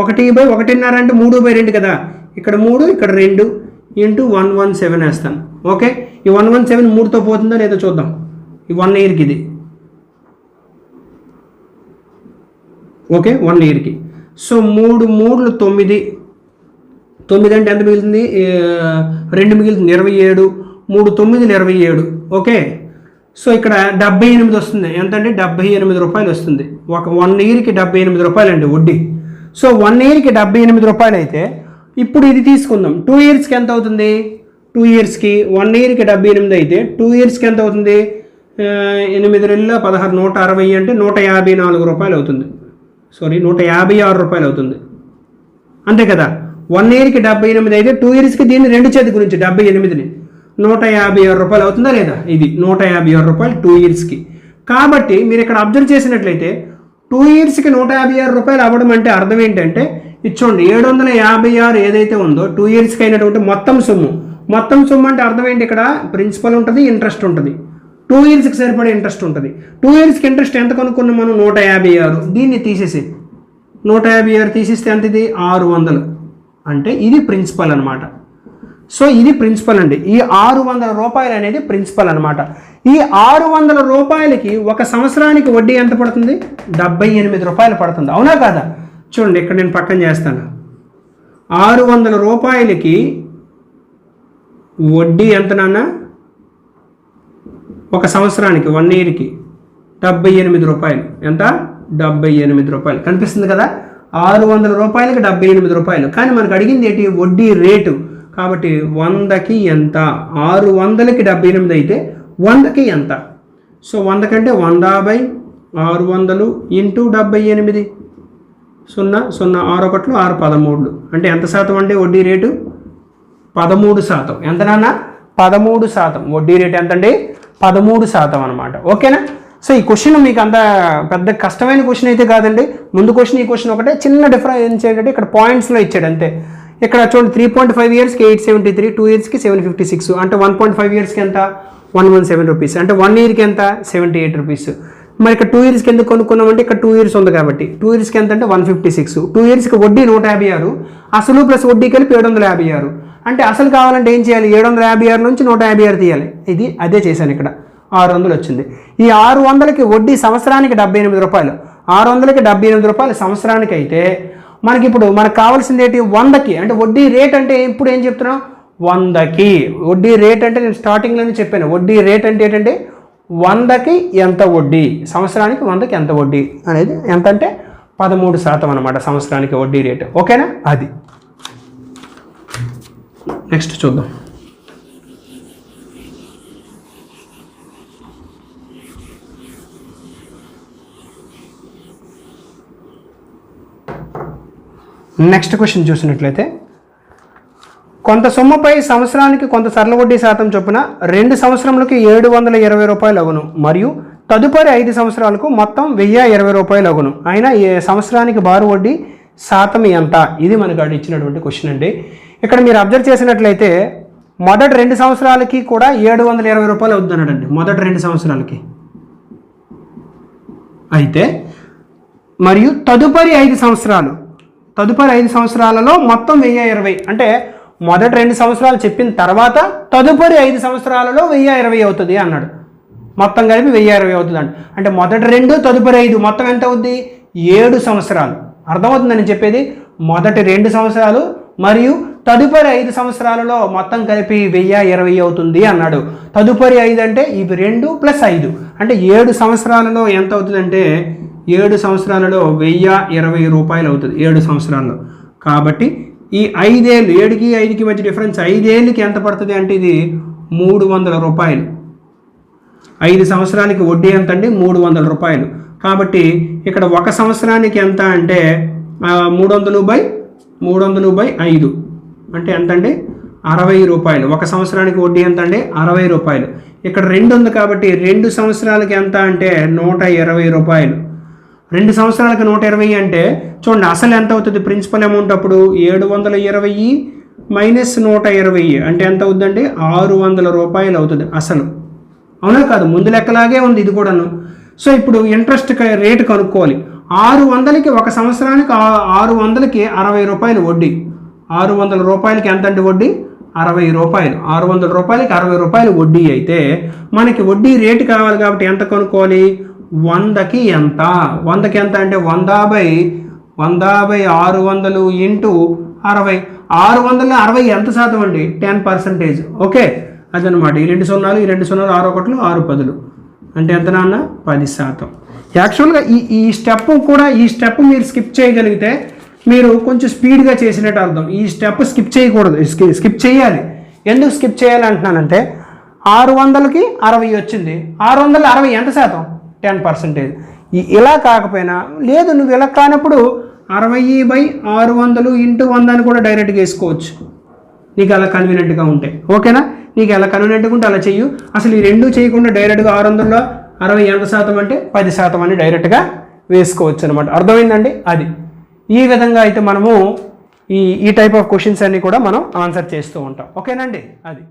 Speaker 1: 1/1.5 అంటే 3/2 కదా. ఇక్కడ 3 ఇక్కడ 2 ఇంటూ 117 వేస్తాను. ఓకే ఈ 117 3తో పోతుందో లేదో చూద్దాం. ఈ 1 ఇయర్కి ఇది. ఓకే 1 ఇయర్కి. సో 3 3 9. 9 అంటే ఎంత మిగులుతుంది? 2 మిగులుతుంది 27. 3 9 27. ఓకే సో ఇక్కడ 78 వస్తుంది. ఎంత అంటే 78 రూపాయలు వస్తుంది. 1 ఇయర్కి 78 రూపాయలు అండి వడ్డీ. సో 1 ఇయర్కి 78 రూపాయలు అయితే ఇప్పుడు ఇది తీసుకుందాం. 2 ఇయర్స్కి ఎంత అవుతుంది? 2 ఇయర్స్కి 1 ఇయర్కి 78 అయితే 2 ఇయర్స్కి ఎంత అవుతుంది? 8 2 16 160 అంటే 154 రూపాయలు అవుతుంది. 156 రూపాయలు అవుతుంది. అంతే కదా. 1 ఇయర్కి 78 అయితే 2 ఇయర్స్కి దీన్ని 2 చేతి గురించి 78ని 156 రూపాయలు అవుతుందా లేదా? ఇది 156 రూపాయలు 2 ఇయర్స్కి. కాబట్టి మీరు ఇక్కడ అబ్జర్వ్ చేసినట్లయితే 2 ఇయర్స్కి 156 రూపాయలు అవ్వడం అంటే అర్థం ఏంటంటే ఇచ్చోండి 756 ఏదైతే ఉందో 2 ఇయర్స్కి అయినటువంటి మొత్తం సొమ్ము అంటే అర్థం ఏంటి? ఇక్కడ ప్రిన్సిపల్ ఉంటుంది, ఇంట్రెస్ట్ ఉంటుంది. 2 ఇయర్స్కి సరిపడే ఇంట్రెస్ట్ ఉంటుంది. 2 ఇయర్స్కి ఇంట్రెస్ట్ ఎంత కనుక్కున్నాం మనం? 156. దీన్ని తీసేసి 156 తీసిస్తే ఎంత? ఇది 600. అంటే ఇది ప్రిన్సిపల్ అనమాట. సో ఇది ప్రిన్సిపల్ అండి. ఈ 600 రూపాయలు అనేది ప్రిన్సిపల్ అనమాట. ఈ 600 రూపాయలకి 1 సంవత్సరానికి వడ్డీ ఎంత పడుతుంది? 78 రూపాయలు పడుతుంది. అవునా కాదా? చూడండి ఇక్కడ నేను పక్కన చేస్తాను. 600 రూపాయలకి వడ్డీ ఎంత నాన్న? 1 సంవత్సరానికి 1 ఇయర్కి 78 రూపాయలు. ఎంత? 78 రూపాయలు. కనిపిస్తుంది కదా. 600 రూపాయలకి 78 రూపాయలు. కానీ మనకు అడిగింది ఏంటి? వడ్డీ రేటు. కాబట్టి 100కి ఎంత? 600కి 78 అయితే 100కి ఎంత? సో 100 కంటే 100/600 ఇంటూ 78. 0 0 6 1 6 13. అంటే ఎంత శాతం అంటే వడ్డీ రేటు? 13%. ఎంత నాన్న? 13%. వడ్డీ రేటు ఎంత అండి? 13% అనమాట. ఓకేనా. సో ఈ క్వశ్చన్ మీకు అంత పెద్ద కష్టమైన క్వశ్చన్ అయితే కాదండి. ముందు క్వశ్చన్ ఈ క్వశ్చన్ ఒకటే. చిన్న డిఫరెన్స్ ఏంటంటే ఇక్కడ పాయింట్స్లో ఇచ్చాడు అంతే. ఇక్కడ చూడండి 3.5 ఇయర్స్కి 873, 2 ఇయర్స్కి 756. అంటే 1.5 ఇయర్స్కి ఎంత? 117 రూపీస్. అంటే 1 ఇయర్కి ఎంత? 78 రూపీస్. మరి ఇక్కడ 2 ఇయర్స్కి ఎందుకు కొనుక్కున్నామంటే ఇక్కడ 2 ఇయర్స్ ఉంది కాబట్టి 2 ఇయర్స్కి ఎంత అంటే 156. 2 ఇయర్స్కి వడ్డీ 156, అసలు ప్లస్ వడ్డీ కలిపి 756. అంటే అసలు కావాలంటే ఏం చేయాలి? 756 నుంచి 156 తీయాలి. ఇది అదే చేశాను ఇక్కడ. 600 వచ్చింది. ఈ 600కి వడ్డీ సంవత్సరానికి 78 రూపాయలు. 600కి 78 రూపాయలు సంవత్సరానికి అయితే మనకు కావాల్సింది ఏంటి? 100కి. అంటే వడ్డీ రేట్ అంటే ఇప్పుడు ఏం చెప్తున్నాం? 100కి. వడ్డీ రేట్ అంటే నేను స్టార్టింగ్లోనే చెప్పాను. వడ్డీ రేట్ అంటే ఏంటంటే 100కి ఎంత వడ్డీ, సంవత్సరానికి 100కి ఎంత వడ్డీ అనేది ఎంత అంటే 13% అనమాట సంవత్సరానికి వడ్డీ రేటు. ఓకేనా. అది నెక్స్ట్ చూద్దాం. నెక్స్ట్ క్వశ్చన్ చూసినట్లయితే కొంత సొమ్ముపై సంవత్సరానికి కొంత సరళ వడ్డీ శాతం చొప్పున 2 సంవత్సరములకి 720 రూపాయలు అగును మరియు తదుపరి 5 సంవత్సరాలకు మొత్తం 1020 రూపాయలు అగును. అయినా ఏ సంవత్సరానికి బారు వడ్డీ శాతం ఎంత? ఇది మనకు అక్కడ ఇచ్చినటువంటి క్వశ్చన్ అండి. ఇక్కడ మీరు అబ్జర్వ్ చేసినట్లయితే మొదటి 2 సంవత్సరాలకి కూడా 720 రూపాయలు అవుతుంది అన్నాడండి. మొదటి 2 సంవత్సరాలకి అయితే మరియు తదుపరి 5 సంవత్సరాలలో మొత్తం 1020. అంటే మొదటి 2 సంవత్సరాలు చెప్పిన తర్వాత తదుపరి 5 సంవత్సరాలలో 1020 అవుతుంది అన్నాడు. మొత్తం కలిపి 1020 అవుతుందండి. అంటే మొదటి 2 తదుపరి 5 మొత్తం ఎంత అవుద్ది? 7 సంవత్సరాలు. అర్థమవుతుందని చెప్పేది. మొదటి 2 సంవత్సరాలు మరియు తదుపరి 5 సంవత్సరాలలో మొత్తం కలిపి 1020 అవుతుంది అన్నాడు. తదుపరి 5 అంటే ఇవి 2 + 5 అంటే 7 సంవత్సరాలలో ఎంత అవుతుందంటే 7 సంవత్సరాలలో 1020 రూపాయలు అవుతుంది 7 సంవత్సరాల్లో. కాబట్టి ఈ 5 ఏళ్ళు 7కి 5కి మధ్య డిఫరెన్స్ 5 ఏళ్ళకి ఎంత పడుతుంది అంటే ఇది 300 రూపాయలు. 5 సంవత్సరానికి వడ్డీ ఎంత అండి? 300 రూపాయలు. కాబట్టి ఇక్కడ 1 సంవత్సరానికి ఎంత అంటే 300/5 అంటే ఎంత అండి? 60 రూపాయలు. 1 సంవత్సరానికి వడ్డీ ఎంత అండి? 60 రూపాయలు. ఇక్కడ 2 ఉంది కాబట్టి 2 సంవత్సరాలకి ఎంత అంటే 120 రూపాయలు. 2 సంవత్సరాలకి 120 అంటే చూడండి అసలు ఎంత అవుతుంది? ప్రిన్సిపల్ అమౌంట్ అప్పుడు 720 మైనస్ 120 అంటే ఎంత అవుతుందండి? 600 రూపాయలు అవుతుంది అసలు. అవునా కాదు? ముందు లెక్కలాగే ఉంది ఇది కూడాను. సో ఇప్పుడు ఇంట్రెస్ట్ రేటు కనుక్కోవాలి. 600కి 1 సంవత్సరానికి 600కి 60 రూపాయలు వడ్డీ. 600 రూపాయలకి ఎంత అంటే వడ్డీ? 60 రూపాయలు. 600 రూపాయలకి 60 రూపాయలు వడ్డీ అయితే మనకి వడ్డీ రేటు కావాలి కాబట్టి ఎంత కనుక్కోవాలి? 100కి ఎంత? 100కి ఎంత అంటే 100/600 ఇంటూ 60. 660 ఎంత శాతం అండి? 10%. ఓకే, అదనమాట. ఈ 2 సున్నాలు 6 1 6 10 అంటే ఎంత నాన్న? 10%. యాక్చువల్గా ఈ స్టెప్ కూడా ఈ స్టెప్ మీరు స్కిప్ చేయగలిగితే మీరు కొంచెం స్పీడ్గా చేసినట్టు అర్థం. ఈ స్టెప్ స్కిప్ చేయకూడదు, స్కిప్ చేయాలి. ఎందుకు స్కిప్ చేయాలి అంటున్నానంటే 600కి 60 వచ్చింది. 660 ఎంత శాతం? 10%. ఇలా కాకపోయినా లేదు, నువ్వు ఇలా కానప్పుడు 60/600 ఇంటూ 100 అని కూడా డైరెక్ట్గా వేసుకోవచ్చు నీకు అలా కన్వీనియంట్గా ఉంటే. ఓకేనా? నీకు ఎలా కన్వీనియంట్గా ఉంటే అలా చెయ్యు. అసలు ఈ 2 చేయకుండా డైరెక్ట్గా 600లో 60 ఎంత శాతం అంటే 10% అని డైరెక్ట్గా వేసుకోవచ్చు అనమాట. అర్థమైందండి? అది ఈ విధంగా అయితే మనము ఈ టైప్ ఆఫ్ క్వశ్చన్స్ అన్ని కూడా మనం ఆన్సర్ చేస్తూ ఉంటాం. ఓకేనండి? అది